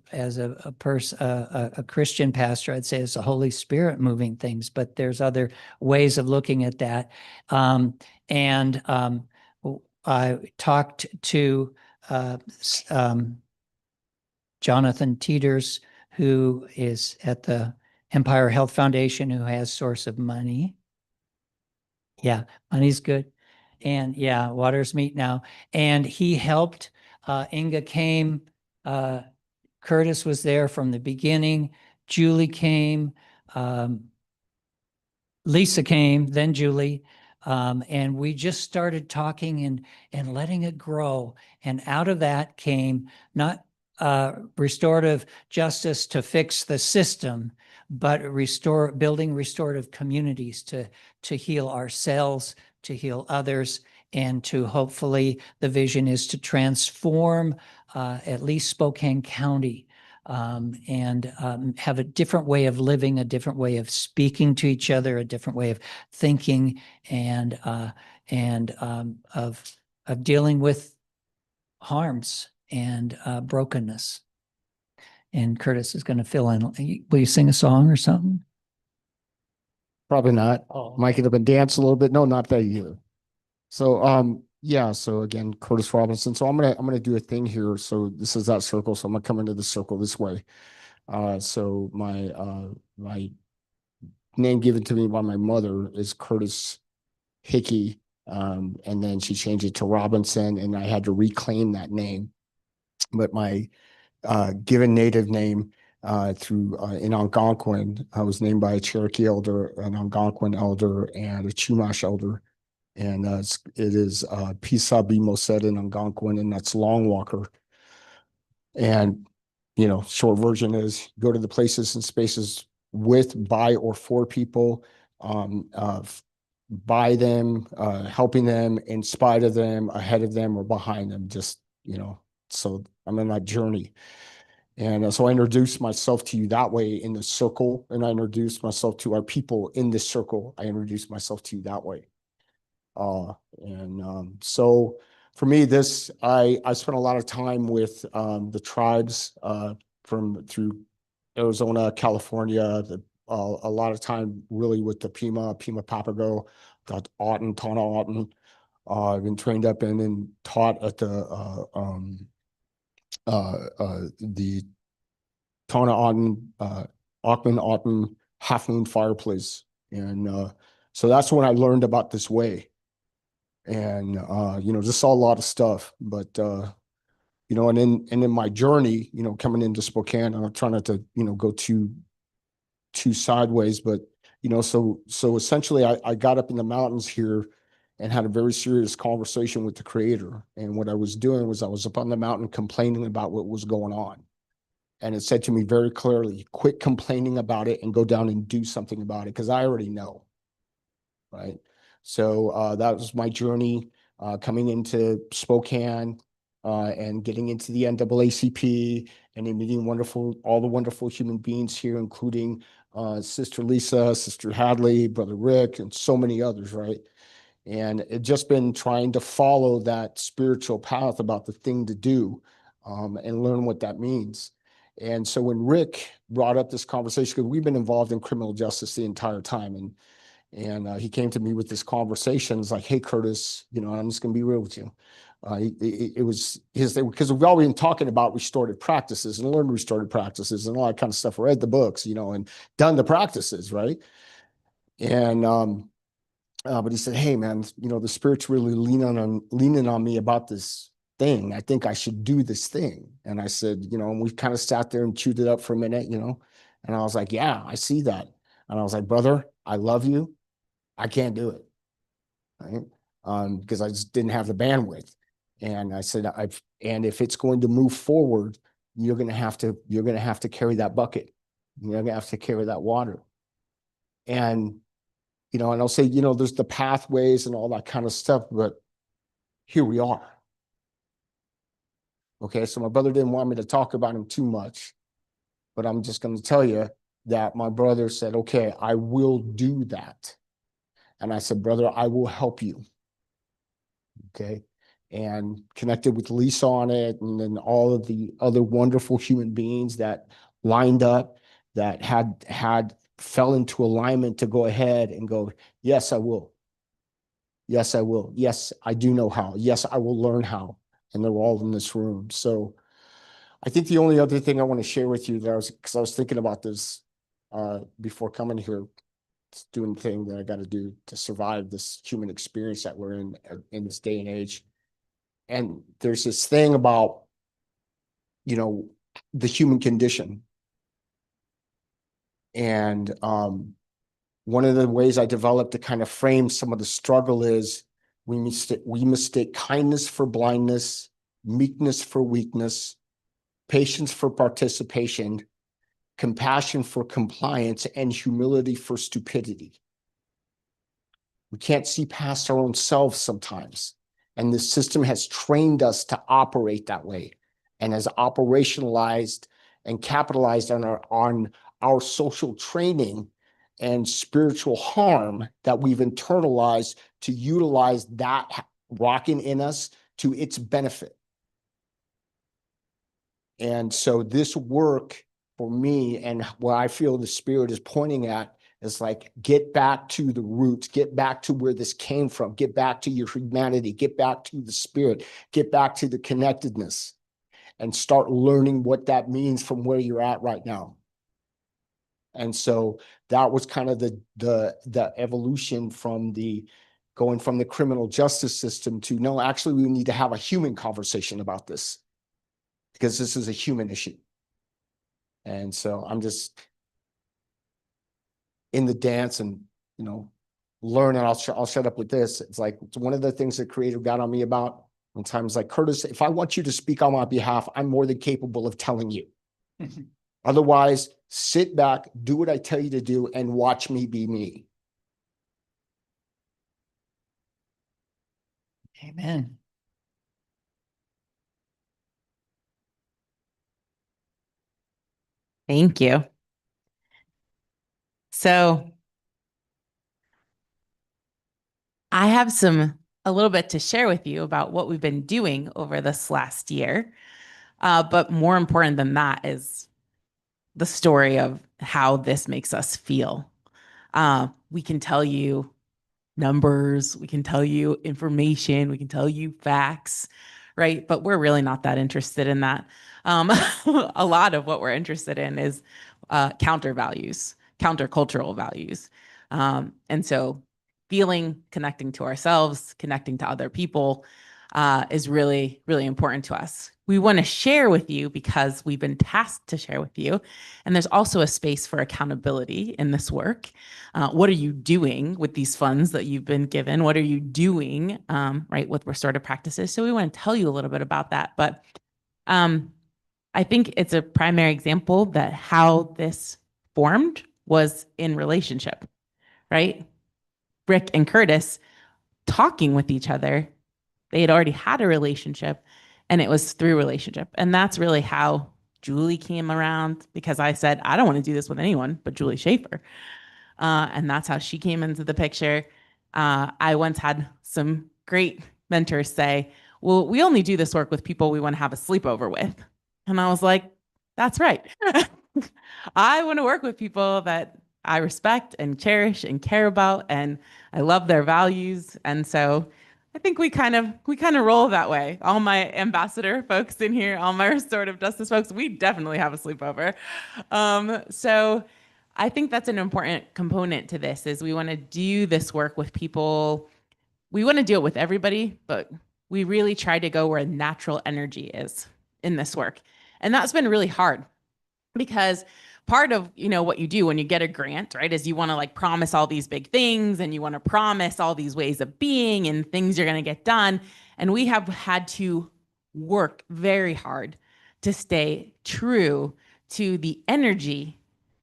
person, a Christian pastor, I'd say it's the Holy Spirit moving things, but there's other ways of looking at that. I talked to Jonathan Teeters, who is at the Empire Health Foundation, who has source of money. Yeah, money's good. And yeah, water's meat now. And he helped. Inga came. Curtis was there from the beginning. Julie came. Lisa came, then Julie. And we just started talking and letting it grow. And out of that came not restorative justice to fix the system, but building restorative communities to heal ourselves, to heal others, and to hopefully the vision is to transform at least Spokane County and have a different way of living, a different way of speaking to each other, a different way of thinking, and of dealing with harms and brokenness. And Curtis is going to fill in. Will you sing a song or something? Probably not. Oh. Might get up and dance a little bit. No, not that either. So yeah, so again, Curtis Robinson. So I'm gonna do a thing here. So this is that circle. So I'm gonna come into the circle this way. So my name given to me by my mother is Curtis Hickey. And then she changed it to Robinson, and I had to reclaim that name. But my given native name through in Algonquin, I was named by a Cherokee elder, an Algonquin elder, and a Chumash elder. And it is Pisa Bimoset in Algonquin, and that's Long Walker. And, you know, short version is go to the places and spaces with, by, or for people, by them, helping them, in spite of them, ahead of them, or behind them, just, you know, so I'm on that journey. And so I introduced myself to you that way in the circle, and I introduced myself to our people in this circle. I introduced myself to you that way. So for me, I spent a lot of time with the tribes through Arizona, California, a lot of time really with the Pima Papago, got Auten, Tana Auten. I've been trained up and taught at the Tana Auten, Ackman Auten Half Moon Fireplace. And so that's when I learned about this way. And just saw a lot of stuff. But and in my journey, coming into Spokane, I'm trying not to, go too sideways, but so essentially I got up in the mountains here and had a very serious conversation with the Creator. And what I was doing was I was up on the mountain complaining about what was going on. And it said to me very clearly, quit complaining about it and go down and do something about it, because I already know. Right. So that was my journey coming into Spokane and getting into the NAACP and then meeting all the wonderful human beings here, including Sister Lisa, Sister Hadley, Brother Rick, and so many others, right? And it just been trying to follow that spiritual path about the thing to do and learn what that means. And so when Rick brought up this conversation, because we've been involved in criminal justice the entire time, and he came to me with this conversation. It's like, hey, Curtis, I'm just going to be real with you. It was his thing, because we've already been talking about restorative practices and learned restorative practices and all that kind of stuff. I read the books, and done the practices, right? And but he said, hey, man, the Spirit's really leaning on me about this thing. I think I should do this thing. And I said, and we kind of sat there and chewed it up for a minute, and I was like, yeah, I see that. And I was like, brother, I love you. I can't do it, right? Because I just didn't have the bandwidth. And I said, and if it's going to move forward, you're going to have to carry that bucket. You're going to have to carry that water. And, and I'll say, there's the pathways and all that kind of stuff, but here we are. Okay. So my brother didn't want me to talk about him too much, but I'm just going to tell you that my brother said, okay, I will do that. And I said, brother, I will help you. Okay. And connected with Lisa on it, and then all of the other wonderful human beings that lined up, that fell into alignment to go ahead and go, yes, I will. Yes, I will. Yes, I do know how. Yes, I will learn how. And they're all in this room. So I think the only other thing I want to share with you there, because I was thinking about this before coming here, doing the thing that I got to do to survive this human experience that we're in this day and age. And there's this thing about, the human condition. And one of the ways I developed to kind of frame some of the struggle is we mistake kindness for blindness, meekness for weakness, patience for participation, compassion for compliance, and humility for stupidity. We can't see past our own selves sometimes. And the system has trained us to operate that way, and has operationalized and capitalized on our social training and spiritual harm that we've internalized to utilize that rocking in us to its benefit. And so this work for me, and what I feel the Spirit is pointing at, is like, get back to the roots, get back to where this came from, get back to your humanity, get back to the Spirit, get back to the connectedness, and start learning what that means from where you're at right now. And so that was kind of the evolution from going from the criminal justice system to, no, actually we need to have a human conversation about this, because this is a human issue. And so I'm just in the dance and, learn. And I'll shut up with this. It's like, it's one of the things that Creator got on me about when times like, Curtis, if I want you to speak on my behalf, I'm more than capable of telling you. Otherwise, sit back, do what I tell you to do, and watch me be me. Amen. Thank you. So I have a little bit to share with you about what we've been doing over this last year. But more important than that is the story of how this makes us feel. We can tell you numbers, we can tell you information, we can tell you facts, right? But we're really not that interested in that. A lot of what we're interested in is counter values, countercultural values. And so feeling, connecting to ourselves, connecting to other people is really, really important to us. We want to share with you because we've been tasked to share with you. And there's also a space for accountability in this work. What are you doing with these funds that you've been given? What are you doing, right, with restorative practices? So we want to tell you a little bit about that. But I think it's a primary example that how this formed was in relationship, right? Rick and Curtis talking with each other. They had already had a relationship, and it was through relationship. And that's really how Julie came around, because I said, I don't want to do this with anyone but Julie Schaefer. And that's how she came into the picture. I once had some great mentors say, well, we only do this work with people we want to have a sleepover with. And I was like, that's right. I want to work with people that I respect and cherish and care about, and I love their values. And so I think we kind of roll that way. All my ambassador folks in here, all my restorative justice folks, we definitely have a sleepover. So I think that's an important component to this, is we want to do this work with people. We want to do it with everybody, but we really try to go where natural energy is in this work. And that's been really hard, because part of, what you do when you get a grant, right, is you want to promise all these big things, and you want to promise all these ways of being and things you're going to get done. And we have had to work very hard to stay true to the energy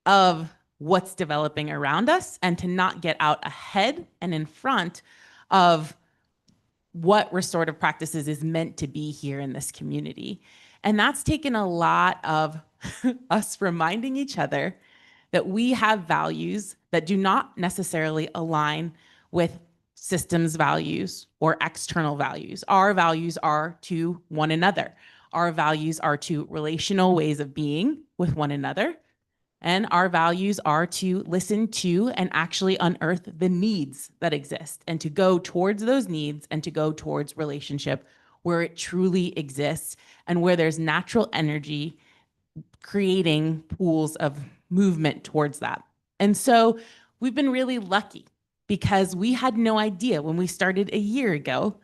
of what's developing around us, and to not get out ahead and in front of what restorative practices is meant to be here in this community. And that's taken a lot of us reminding each other that we have values that do not necessarily align with systems values or external values. Our values are to one another. Our values are to relational ways of being with one another. And our values are to listen to and actually unearth the needs that exist, and to go towards those needs, and to go towards relationship where it truly exists, and where there's natural energy creating pools of movement towards that. And so we've been really lucky, because we had no idea when we started a year ago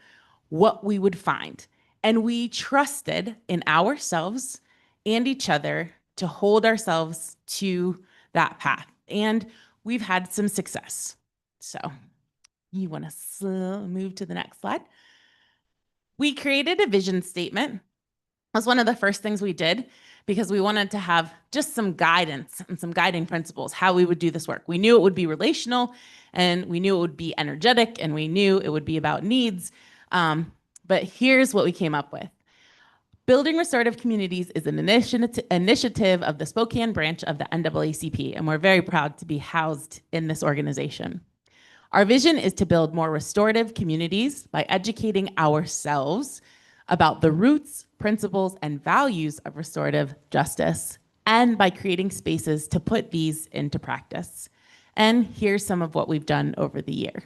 what we would find. And we trusted in ourselves and each other to hold ourselves to that path. And we've had some success. So you want to move to the next slide. We created a vision statement. That was one of the first things we did, because we wanted to have just some guidance and some guiding principles, how we would do this work. We knew it would be relational, and we knew it would be energetic, and we knew it would be about needs. But here's what we came up with. Building Restorative Communities is an initiative of the Spokane branch of the NAACP, and we're very proud to be housed in this organization. Our vision is to build more restorative communities by educating ourselves about the roots, principles, and values of restorative justice, and by creating spaces to put these into practice. And here's some of what we've done over the year.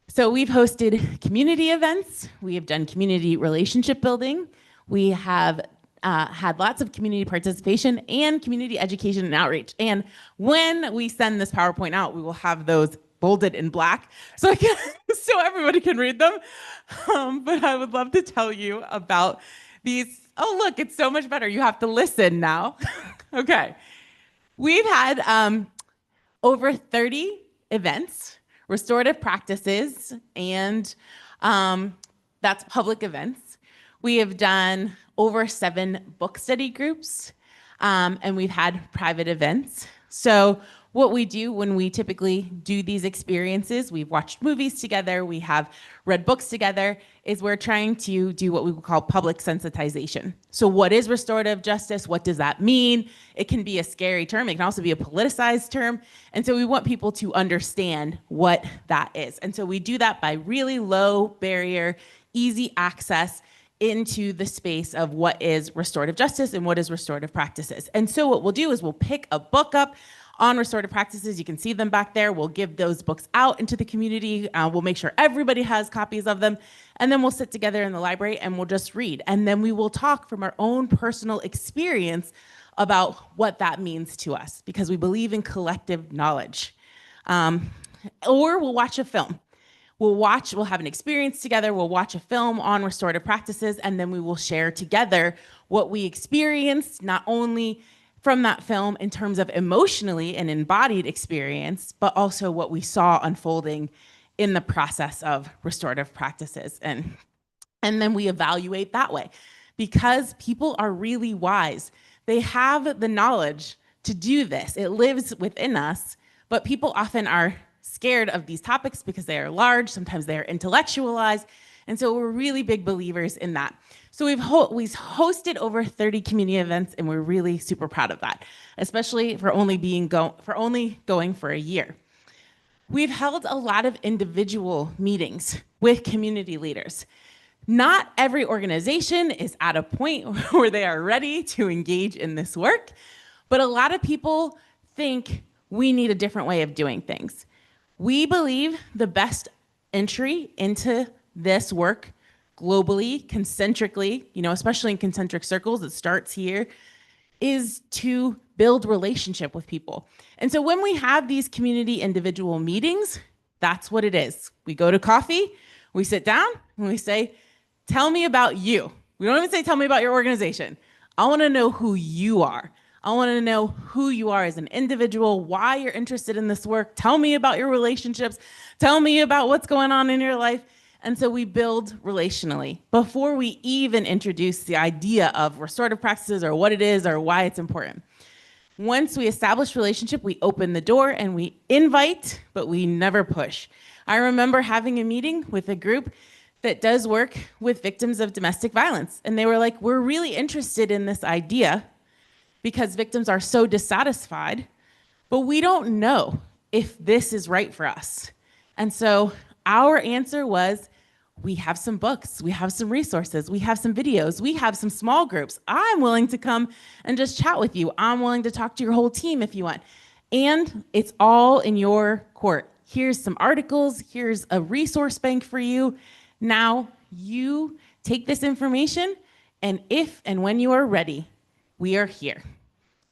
So we've hosted community events. We have done community relationship building. We have had lots of community participation and community education and outreach. And when we send this PowerPoint out, we will have those bolded in black so everybody can read them. But I would love to tell you about these. Oh, look, it's so much better. You have to listen now. Okay. We've had over 30 events, restorative practices, and that's public events. We have done over 7 book study groups, and we've had private events. So what we do when we typically do these experiences, we've watched movies together, we have read books together, is we're trying to do what we would call public sensitization. So what is restorative justice? What does that mean? It can be a scary term. It can also be a politicized term. And so we want people to understand what that is. And so we do that by really low barrier, easy access into the space of what is restorative justice and what is restorative practices. And so what we'll do is we'll pick a book up on restorative practices. You can see them back there. We'll give those books out into the community. We'll make sure everybody has copies of them. And then we'll sit together in the library and we'll just read. And then we will talk from our own personal experience about what that means to us, because we believe in collective knowledge. Or we'll watch a film. We'll have an experience together. We'll watch a film on restorative practices, and then we will share together what we experienced, not only from that film in terms of emotionally an embodied experience, but also what we saw unfolding in the process of restorative practices. And then we evaluate that way, because people are really wise. They have the knowledge to do this. It lives within us, but people often are scared of these topics because they are large, sometimes they are intellectualized. And so we're really big believers in that. So we've hosted over 30 community events, and we're really super proud of that, especially for only going for a year. We've held a lot of individual meetings with community leaders. Not every organization is at a point where they are ready to engage in this work, but a lot of people think we need a different way of doing things. We believe the best entry into this work globally, concentrically, especially in concentric circles, it starts here, is to build relationship with people. And so when we have these community individual meetings, that's what it is. We go to coffee, we sit down, and we say, tell me about you. We don't even say, tell me about your organization. I want to know who you are. I want to know who you are as an individual, why you're interested in this work. Tell me about your relationships. Tell me about what's going on in your life. And so we build relationally before we even introduce the idea of restorative practices or what it is or why it's important. Once we establish relationship, we open the door and we invite, but we never push. I remember having a meeting with a group that does work with victims of domestic violence. And they were like, we're really interested in this idea because victims are so dissatisfied, but we don't know if this is right for us. And so our answer was, we have some books, we have some resources, we have some videos, we have some small groups. I'm willing to come and just chat with you. I'm willing to talk to your whole team if you want. And it's all in your court. Here's some articles, here's a resource bank for you. Now you take this information, and if and when you are ready, we are here.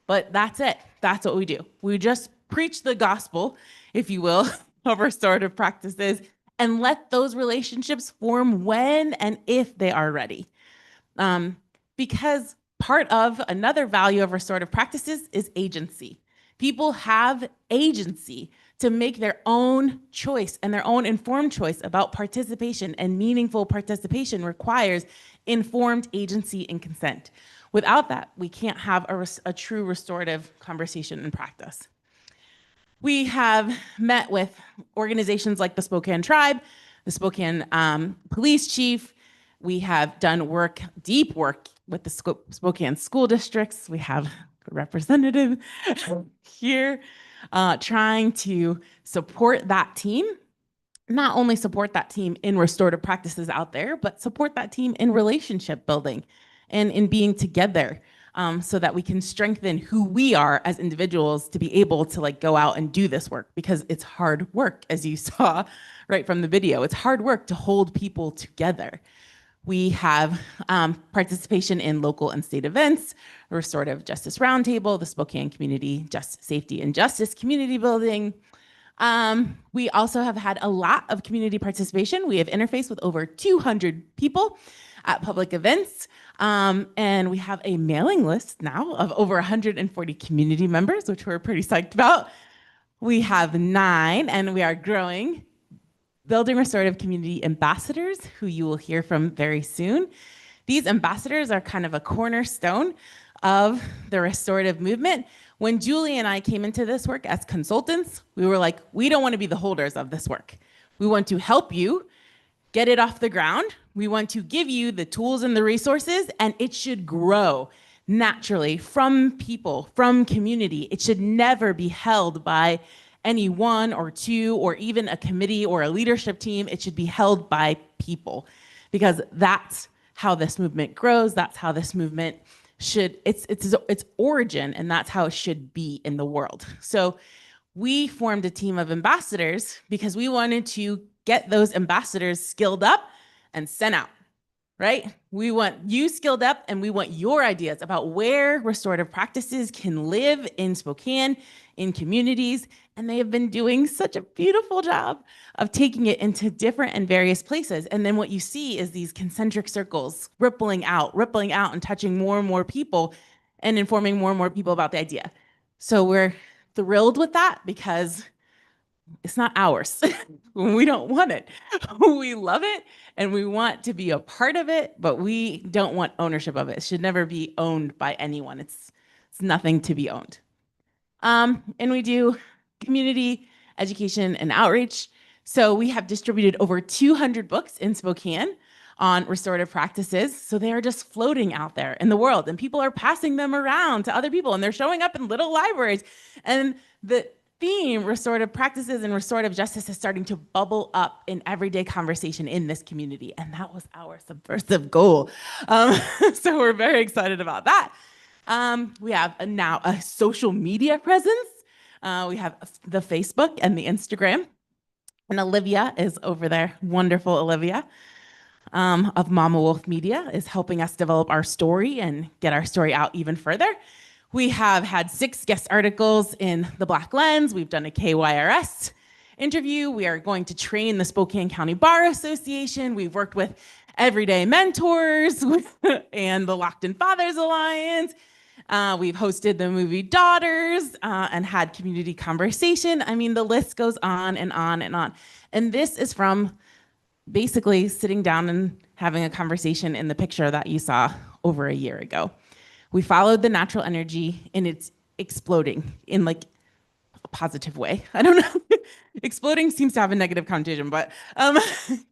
But that's it. That's what we do. We just preach the gospel, if you will, of restorative practices and let those relationships form when and if they are ready. Because part of another value of restorative practices is agency. People have agency to make their own choice, and their own informed choice about participation, and meaningful participation requires informed agency and consent. Without that, we can't have a true restorative conversation and practice. We have met with organizations like the Spokane Tribe, the Spokane Police Chief. We have done deep work with the Spokane school districts. We have a representative here trying to support that team. Not only support that team in restorative practices out there, but support that team in relationship building and in being together, so that we can strengthen who we are as individuals to be able to go out and do this work, because it's hard work, as you saw right from the video. It's hard work to hold people together. We have participation in local and state events, Restorative Justice Roundtable, the Spokane Community Safety and Justice Community Building. We also have had a lot of community participation. We have interfaced with over 200 people at public events. And we have a mailing list now of over 140 community members, which we're pretty psyched about. We have 9, and we are growing, building restorative community ambassadors, who you will hear from very soon. These ambassadors are kind of a cornerstone of the restorative movement. When Julie and I came into this work as consultants, we were like, we don't want to be the holders of this work. We want to help you get it off the ground. We want to give you the tools and the resources, and it should grow naturally from people, from community. It should never be held by any one or two or even a committee or a leadership team. It should be held by people, because that's how this movement grows. That's how this movement should, its origin, and that's how it should be in the world. So we formed a team of ambassadors because we wanted to get those ambassadors skilled up and sent out, right? We want you skilled up, and we want your ideas about where restorative practices can live in Spokane, in communities. And they have been doing such a beautiful job of taking it into different and various places. And then what you see is these concentric circles rippling out and touching more and more people and informing more and more people about the idea. So we're thrilled with that because it's not ours. We don't want it. We love it and we want to be a part of it, but we don't want ownership of it. It should never be owned by anyone. It's nothing to be owned. And we do community education and outreach. So we have distributed over 200 books in Spokane on restorative practices. So they are just floating out there in the world, and people are passing them around to other people, and they're showing up in little libraries. And the theme, restorative practices and restorative justice, is starting to bubble up in everyday conversation in this community. And that was our subversive goal. So we're very excited about that. We have now a social media presence. We have the Facebook and the Instagram. And Olivia is over there, wonderful Olivia, of Mama Wolf Media, is helping us develop our story and get our story out even further. We have had 6 guest articles in the Black Lens. We've done a KYRS interview. We are going to train the Spokane County Bar Association. We've worked with Everyday Mentors and the Locked In Fathers Alliance. We've hosted the movie Daughters and had community conversation. I mean, the list goes on and on and on. And this is from basically sitting down and having a conversation in the picture that you saw over a year ago. We followed the natural energy, and it's exploding in like a positive way. I don't know. Exploding seems to have a negative connotation, but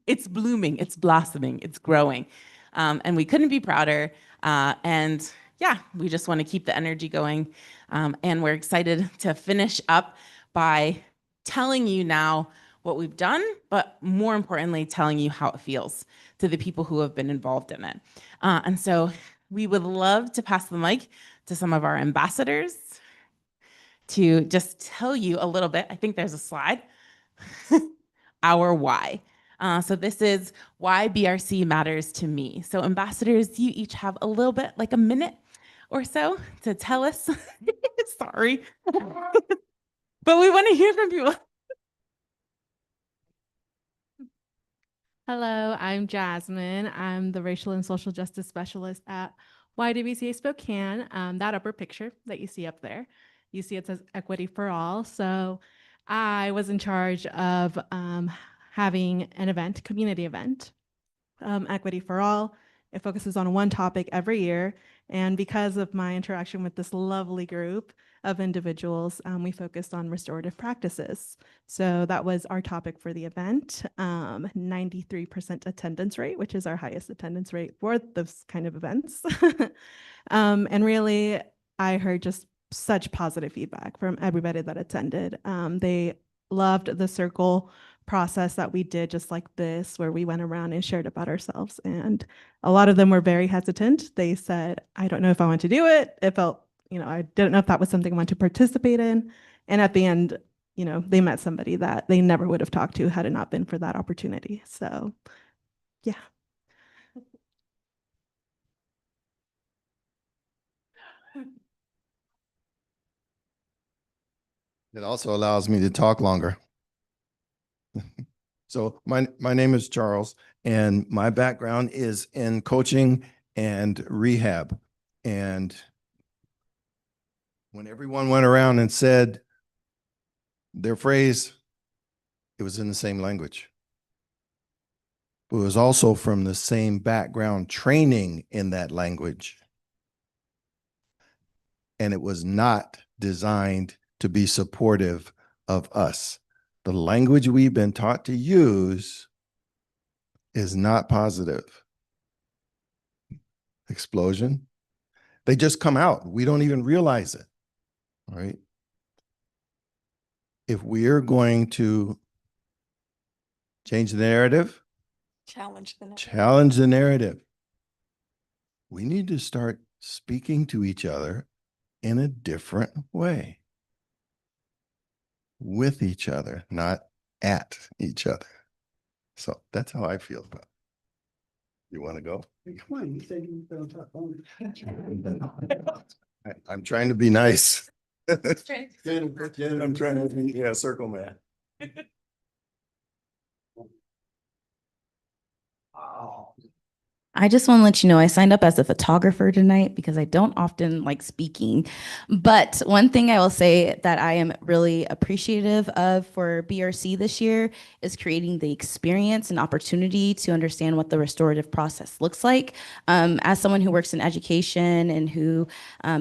it's blooming, it's blossoming, it's growing. And we couldn't be prouder. And yeah, we just want to keep the energy going. And we're excited to finish up by telling you now what we've done, but more importantly, telling you how it feels to the people who have been involved in it. And so we would love to pass the mic to some of our ambassadors to just tell you a little bit. I think there's a slide. Our why. So this is why BRC matters to me. So ambassadors, you each have a little bit, like a minute or so, to tell us. Sorry. But we want to hear from people. Hello, I'm Jasmine. I'm the Racial and Social Justice Specialist at YWCA Spokane. That upper picture that you see up there, you see it says Equity for All. So I was in charge of having an event, community event, Equity for All. It focuses on one topic every year. And because of my interaction with this lovely group of individuals, we focused on restorative practices. So that was our topic for the event, 93% attendance rate, which is our highest attendance rate for those kind of events. And really, I heard just such positive feedback from everybody that attended. They loved the circle process that we did, just like this, where we went around and shared about ourselves. And a lot of them were very hesitant. They said, I don't know if I want to do it. It felt, I didn't know if that was something I want to participate in. And at the end, they met somebody that they never would have talked to had it not been for that opportunity. So, yeah. It also allows me to talk longer. So my name is Charles, and my background is in coaching and rehab. And when everyone went around and said their phrase, it was in the same language. But it was also from the same background training in that language. And it was not designed to be supportive of us. The language we've been taught to use is not positive. Explosion. They just come out. We don't even realize it. All right. If we are going to change the narrative, Challenge the narrative. challenge the narrative, we need to start speaking to each other in a different way. With each other, not at each other. So that's how I feel about it. You want to go? Come on, you said you were going to talk only. I'm trying to be nice. I'm trying trying to be, yeah, circle man. I just want to let you know I signed up as a photographer tonight because I don't often like speaking. But one thing I will say that I am really appreciative of for BRC this year is creating the experience and opportunity to understand what the restorative process looks like. As someone who works in education and who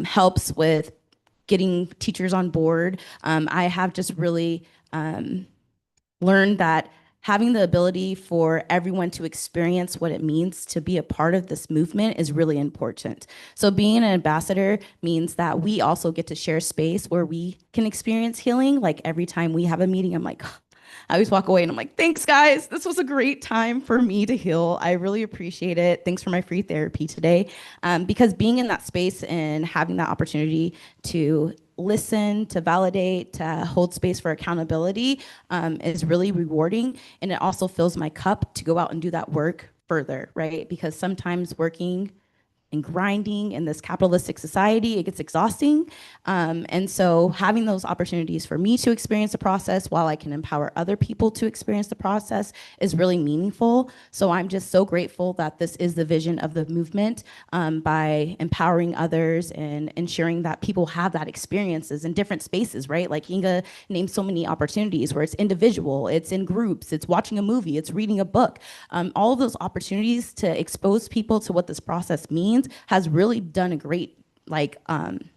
helps with getting teachers on board, I have just really learned that having the ability for everyone to experience what it means to be a part of this movement is really important. So being an ambassador means that we also get to share space where we can experience healing. Like every time we have a meeting, I'm like, I always walk away and I'm like, thanks guys, this was a great time for me to heal. I really appreciate it. Thanks for my free therapy today. Because being in that space and having that opportunity to listen, to validate, to hold space for accountability is really rewarding. And it also fills my cup to go out and do that work further, right? Because sometimes working and grinding in this capitalistic society, it gets exhausting. And so having those opportunities for me to experience the process while I can empower other people to experience the process is really meaningful. So I'm just so grateful that this is the vision of the movement by empowering others and ensuring that people have that experiences in different spaces, right? Like Inga named so many opportunities where it's individual, it's in groups, it's watching a movie, it's reading a book. All of those opportunities to expose people to what this process means has really done a great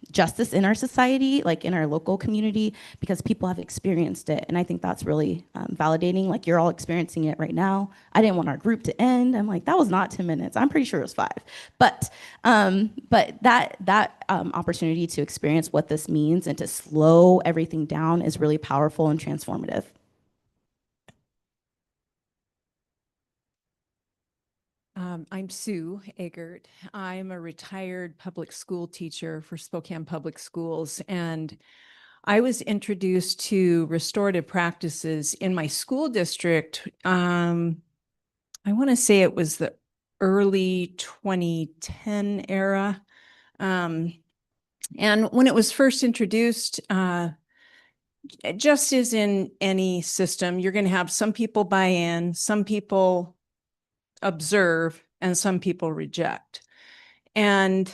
justice in our society, like in our local community, because people have experienced it. And I think that's really validating. Like you're all experiencing it right now. I didn't want our group to end. I'm like, that was not 10 minutes. I'm pretty sure it was 5. But that opportunity to experience what this means and to slow everything down is really powerful and transformative. I'm Sue Eggert. I'm a retired public school teacher for Spokane Public Schools, and I was introduced to restorative practices in my school district. I want to say it was the early 2010 era. And when it was first introduced, just as in any system, you're going to have some people buy in, some people observe, and some people reject. And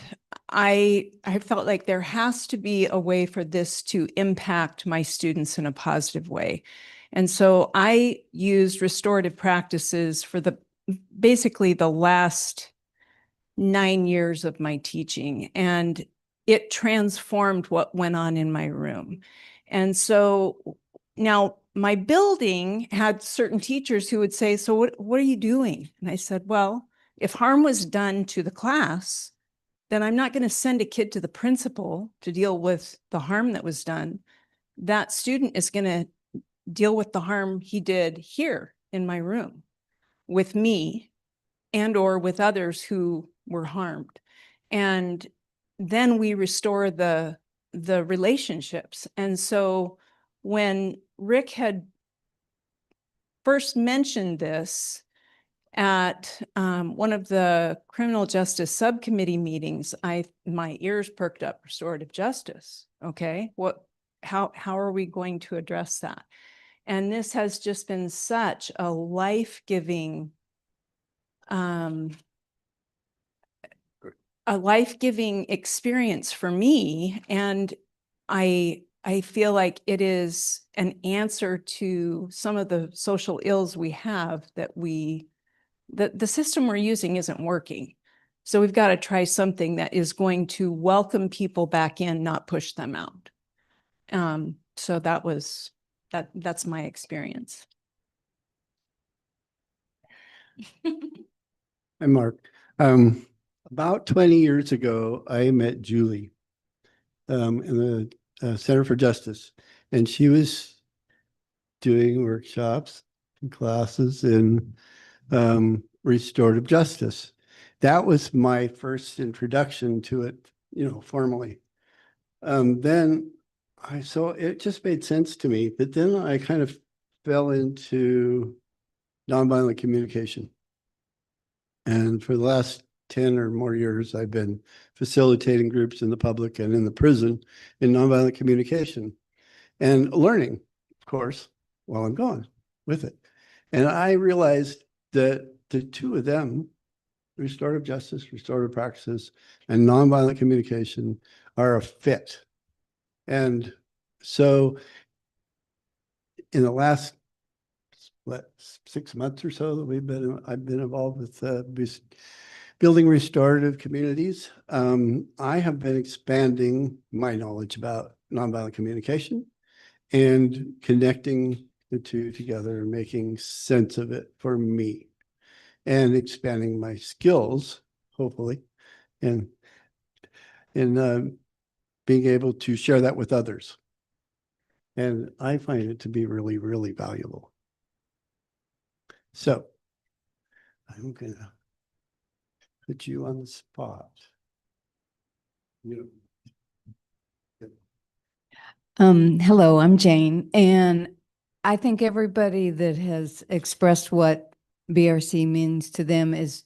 I felt like there has to be a way for this to impact my students in a positive way. And so I used restorative practices for basically the last 9 years of my teaching, and it transformed what went on in my room. And so now my building had certain teachers who would say, so what are you doing? And I said, well, if harm was done to the class, then I'm not going to send a kid to the principal to deal with the harm that was done. That student is going to deal with the harm he did here in my room with me and or with others who were harmed. And then we restore the relationships. And so when Rick had first mentioned this at one of the criminal justice subcommittee meetings, my ears perked up. Restorative justice. Okay, how are we going to address that? And this has just been such a life-giving experience for me. And I feel like it is an answer to some of the social ills we have that the system we're using isn't working. So we've got to try something that is going to welcome people back in, not push them out. So that's my experience. Hi, Mark. About 20 years ago, I met Julie in the Center for Justice, and she was doing workshops and classes in restorative justice. That was my first introduction to it, formally. Then so it just made sense to me, but then I kind of fell into nonviolent communication. And for the last 10 or more years, I've been facilitating groups in the public and in the prison in nonviolent communication and learning, of course, while I'm gone with it. And I realized that the two of them, restorative justice, restorative practices, and nonviolent communication, are a fit. And so in the last 6 months or so that I've been involved with building restorative communities, I have been expanding my knowledge about nonviolent communication and connecting the two together and making sense of it for me, and expanding my skills, hopefully, and being able to share that with others. And I find it to be really, really valuable. So I'm gonna put you on the spot. Hello, I'm Jane, and I think everybody that has expressed what BRC means to them is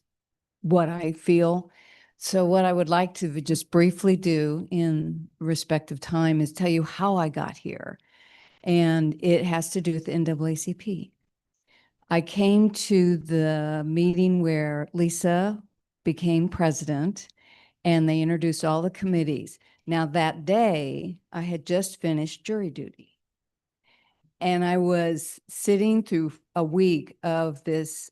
what I feel. So what I would like to just briefly do in respect of time is tell you how I got here. And it has to do with the NAACP. I came to the meeting where Lisa became president and they introduced all the committees. Now that day, I had just finished jury duty. And I was sitting through a week of this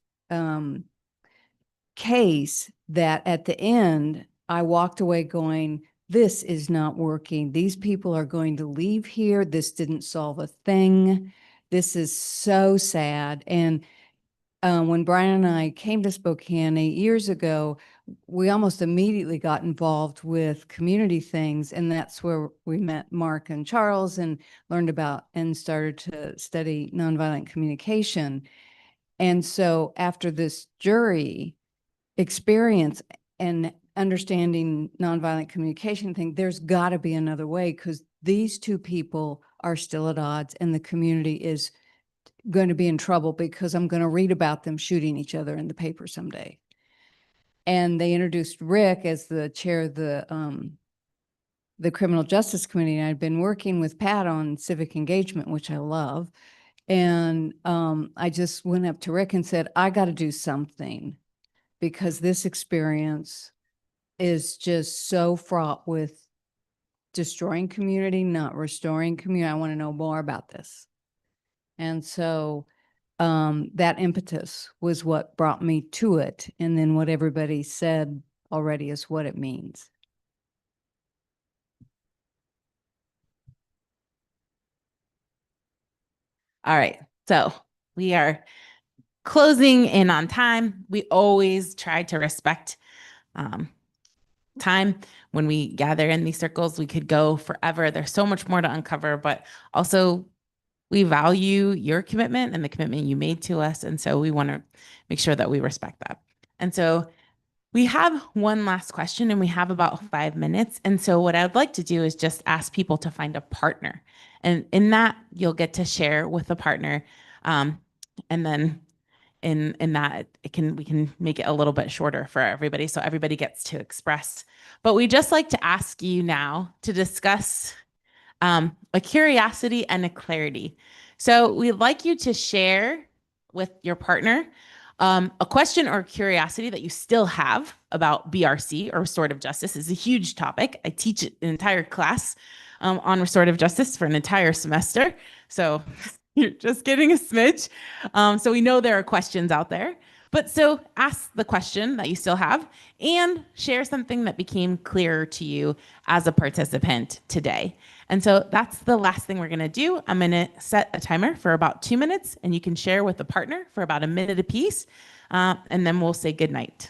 case that at the end, I walked away going, this is not working. These people are going to leave here. This didn't solve a thing. This is so sad. And when Brian and I came to Spokane 8 years ago, we almost immediately got involved with community things. And that's where we met Mark and Charles and learned about and started to study nonviolent communication. And so after this jury experience and understanding nonviolent communication thing, there's got to be another way, because these two people are still at odds and the community is going to be in trouble because I'm going to read about them shooting each other in the paper someday. And they introduced Rick as the chair of the Criminal Justice Committee. And I'd been working with Pat on civic engagement, which I love. And I just went up to Rick and said, I got to do something, because this experience is just so fraught with destroying community, not restoring community. I want to know more about this. And so that impetus was what brought me to it. And then what everybody said already is what it means. All right. So we are closing in on time. We always try to respect time. When we gather in these circles, we could go forever. There's so much more to uncover, but also we value your commitment and the commitment you made to us. And so we want to make sure that we respect that. And so we have one last question, and we have about 5 minutes. And so what I would like to do is just ask people to find a partner. And in that, you'll get to share with a partner. And then in that, we can make it a little bit shorter for everybody, so everybody gets to express. But we just like to ask you now to discuss a curiosity and a clarity. So we'd like you to share with your partner a question or curiosity that you still have about BRC or restorative justice. Is a huge topic. I teach an entire class on restorative justice for an entire semester. So you're just getting a smidge. So we know there are questions out there, But so ask the question that you still have and share something that became clearer to you as a participant today. And so that's the last thing we're going to do. I'm going to set a timer for about 2 minutes, and you can share with a partner for about a minute apiece, and then we'll say good night.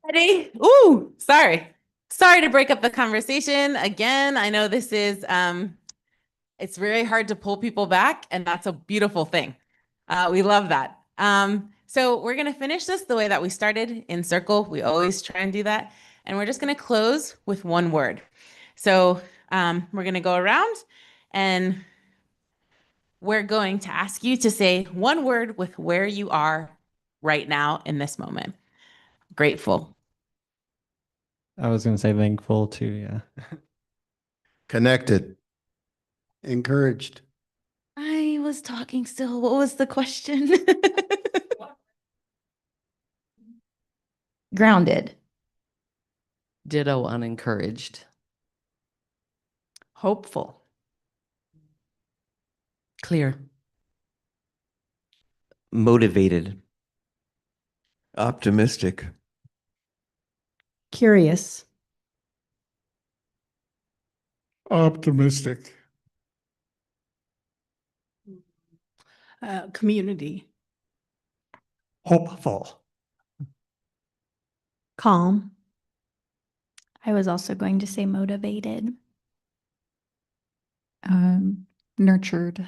Ready? Ooh, sorry. Sorry to break up the conversation again. I know this is it's very hard to pull people back, and that's a beautiful thing. We love that. So we're going to finish this the way that we started, in circle. We always try and do that. And we're just going to close with one word. So we're going to go around, and we're going to ask you to say one word with where you are right now in this moment. Grateful. I was going to say thankful too. Yeah. Connected. Encouraged. I was talking still. What was the question? Grounded. Ditto on encouraged. Hopeful. Clear. Motivated. Optimistic. Curious. Optimistic. Community. Hopeful. Calm. I was also going to say motivated. Nurtured.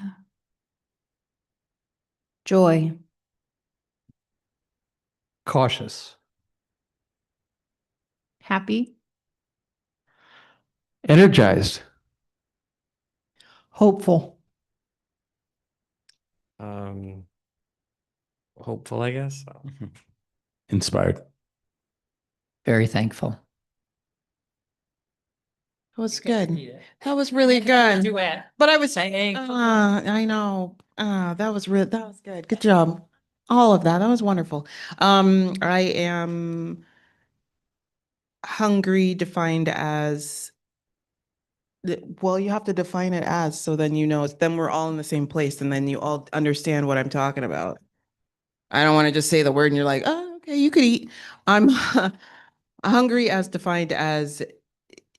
Joy. Cautious. Happy. Energized. Hopeful. Hopeful, I guess. Inspired. Very thankful. That was good. That was really good. But I was saying, I know, that was that was good. Good job. All of that. That was wonderful. I am hungry defined as, well, you have to define it as, so then you know, then we're all in the same place and then you all understand what I'm talking about. I don't want to just say the word and you're like, oh, okay, you could eat. I'm hungry as defined as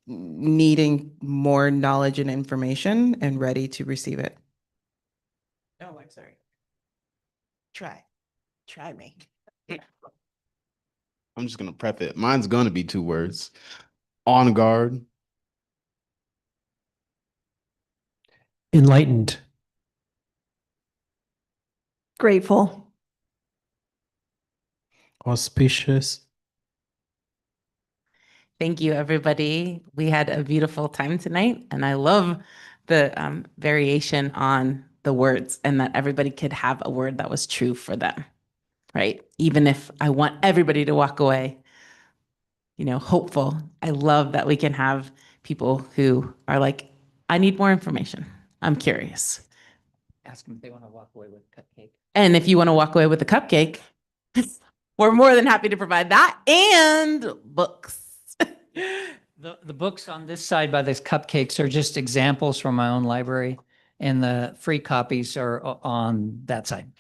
needing more knowledge and information and ready to receive it. Oh, I'm sorry. Try me. I'm just gonna prep it. Mine's gonna be 2 words. On guard. Enlightened. Grateful. Auspicious. Thank you, everybody. We had a beautiful time tonight, and I love the variation on the words and that everybody could have a word that was true for them, right? Even if I want everybody to walk away, hopeful. I love that we can have people who are like, I need more information. I'm curious. Ask them if they want to walk away with a cupcake. And if you want to walk away with a cupcake, we're more than happy to provide that and books. The books on this side by these cupcakes are just examples from my own library, and the free copies are on that side.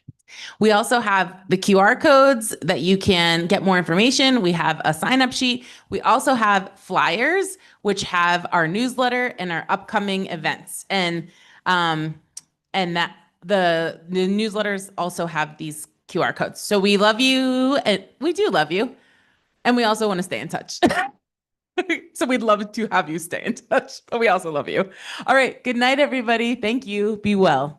We also have the QR codes that you can get more information. We have a sign-up sheet. We also have flyers, which have our newsletter and our upcoming events. And that the newsletters also have these QR codes. So we love you, and we do love you, and we also want to stay in touch. So we'd love to have you stay in touch, but we also love you. All right. Good night, everybody. Thank you. Be well.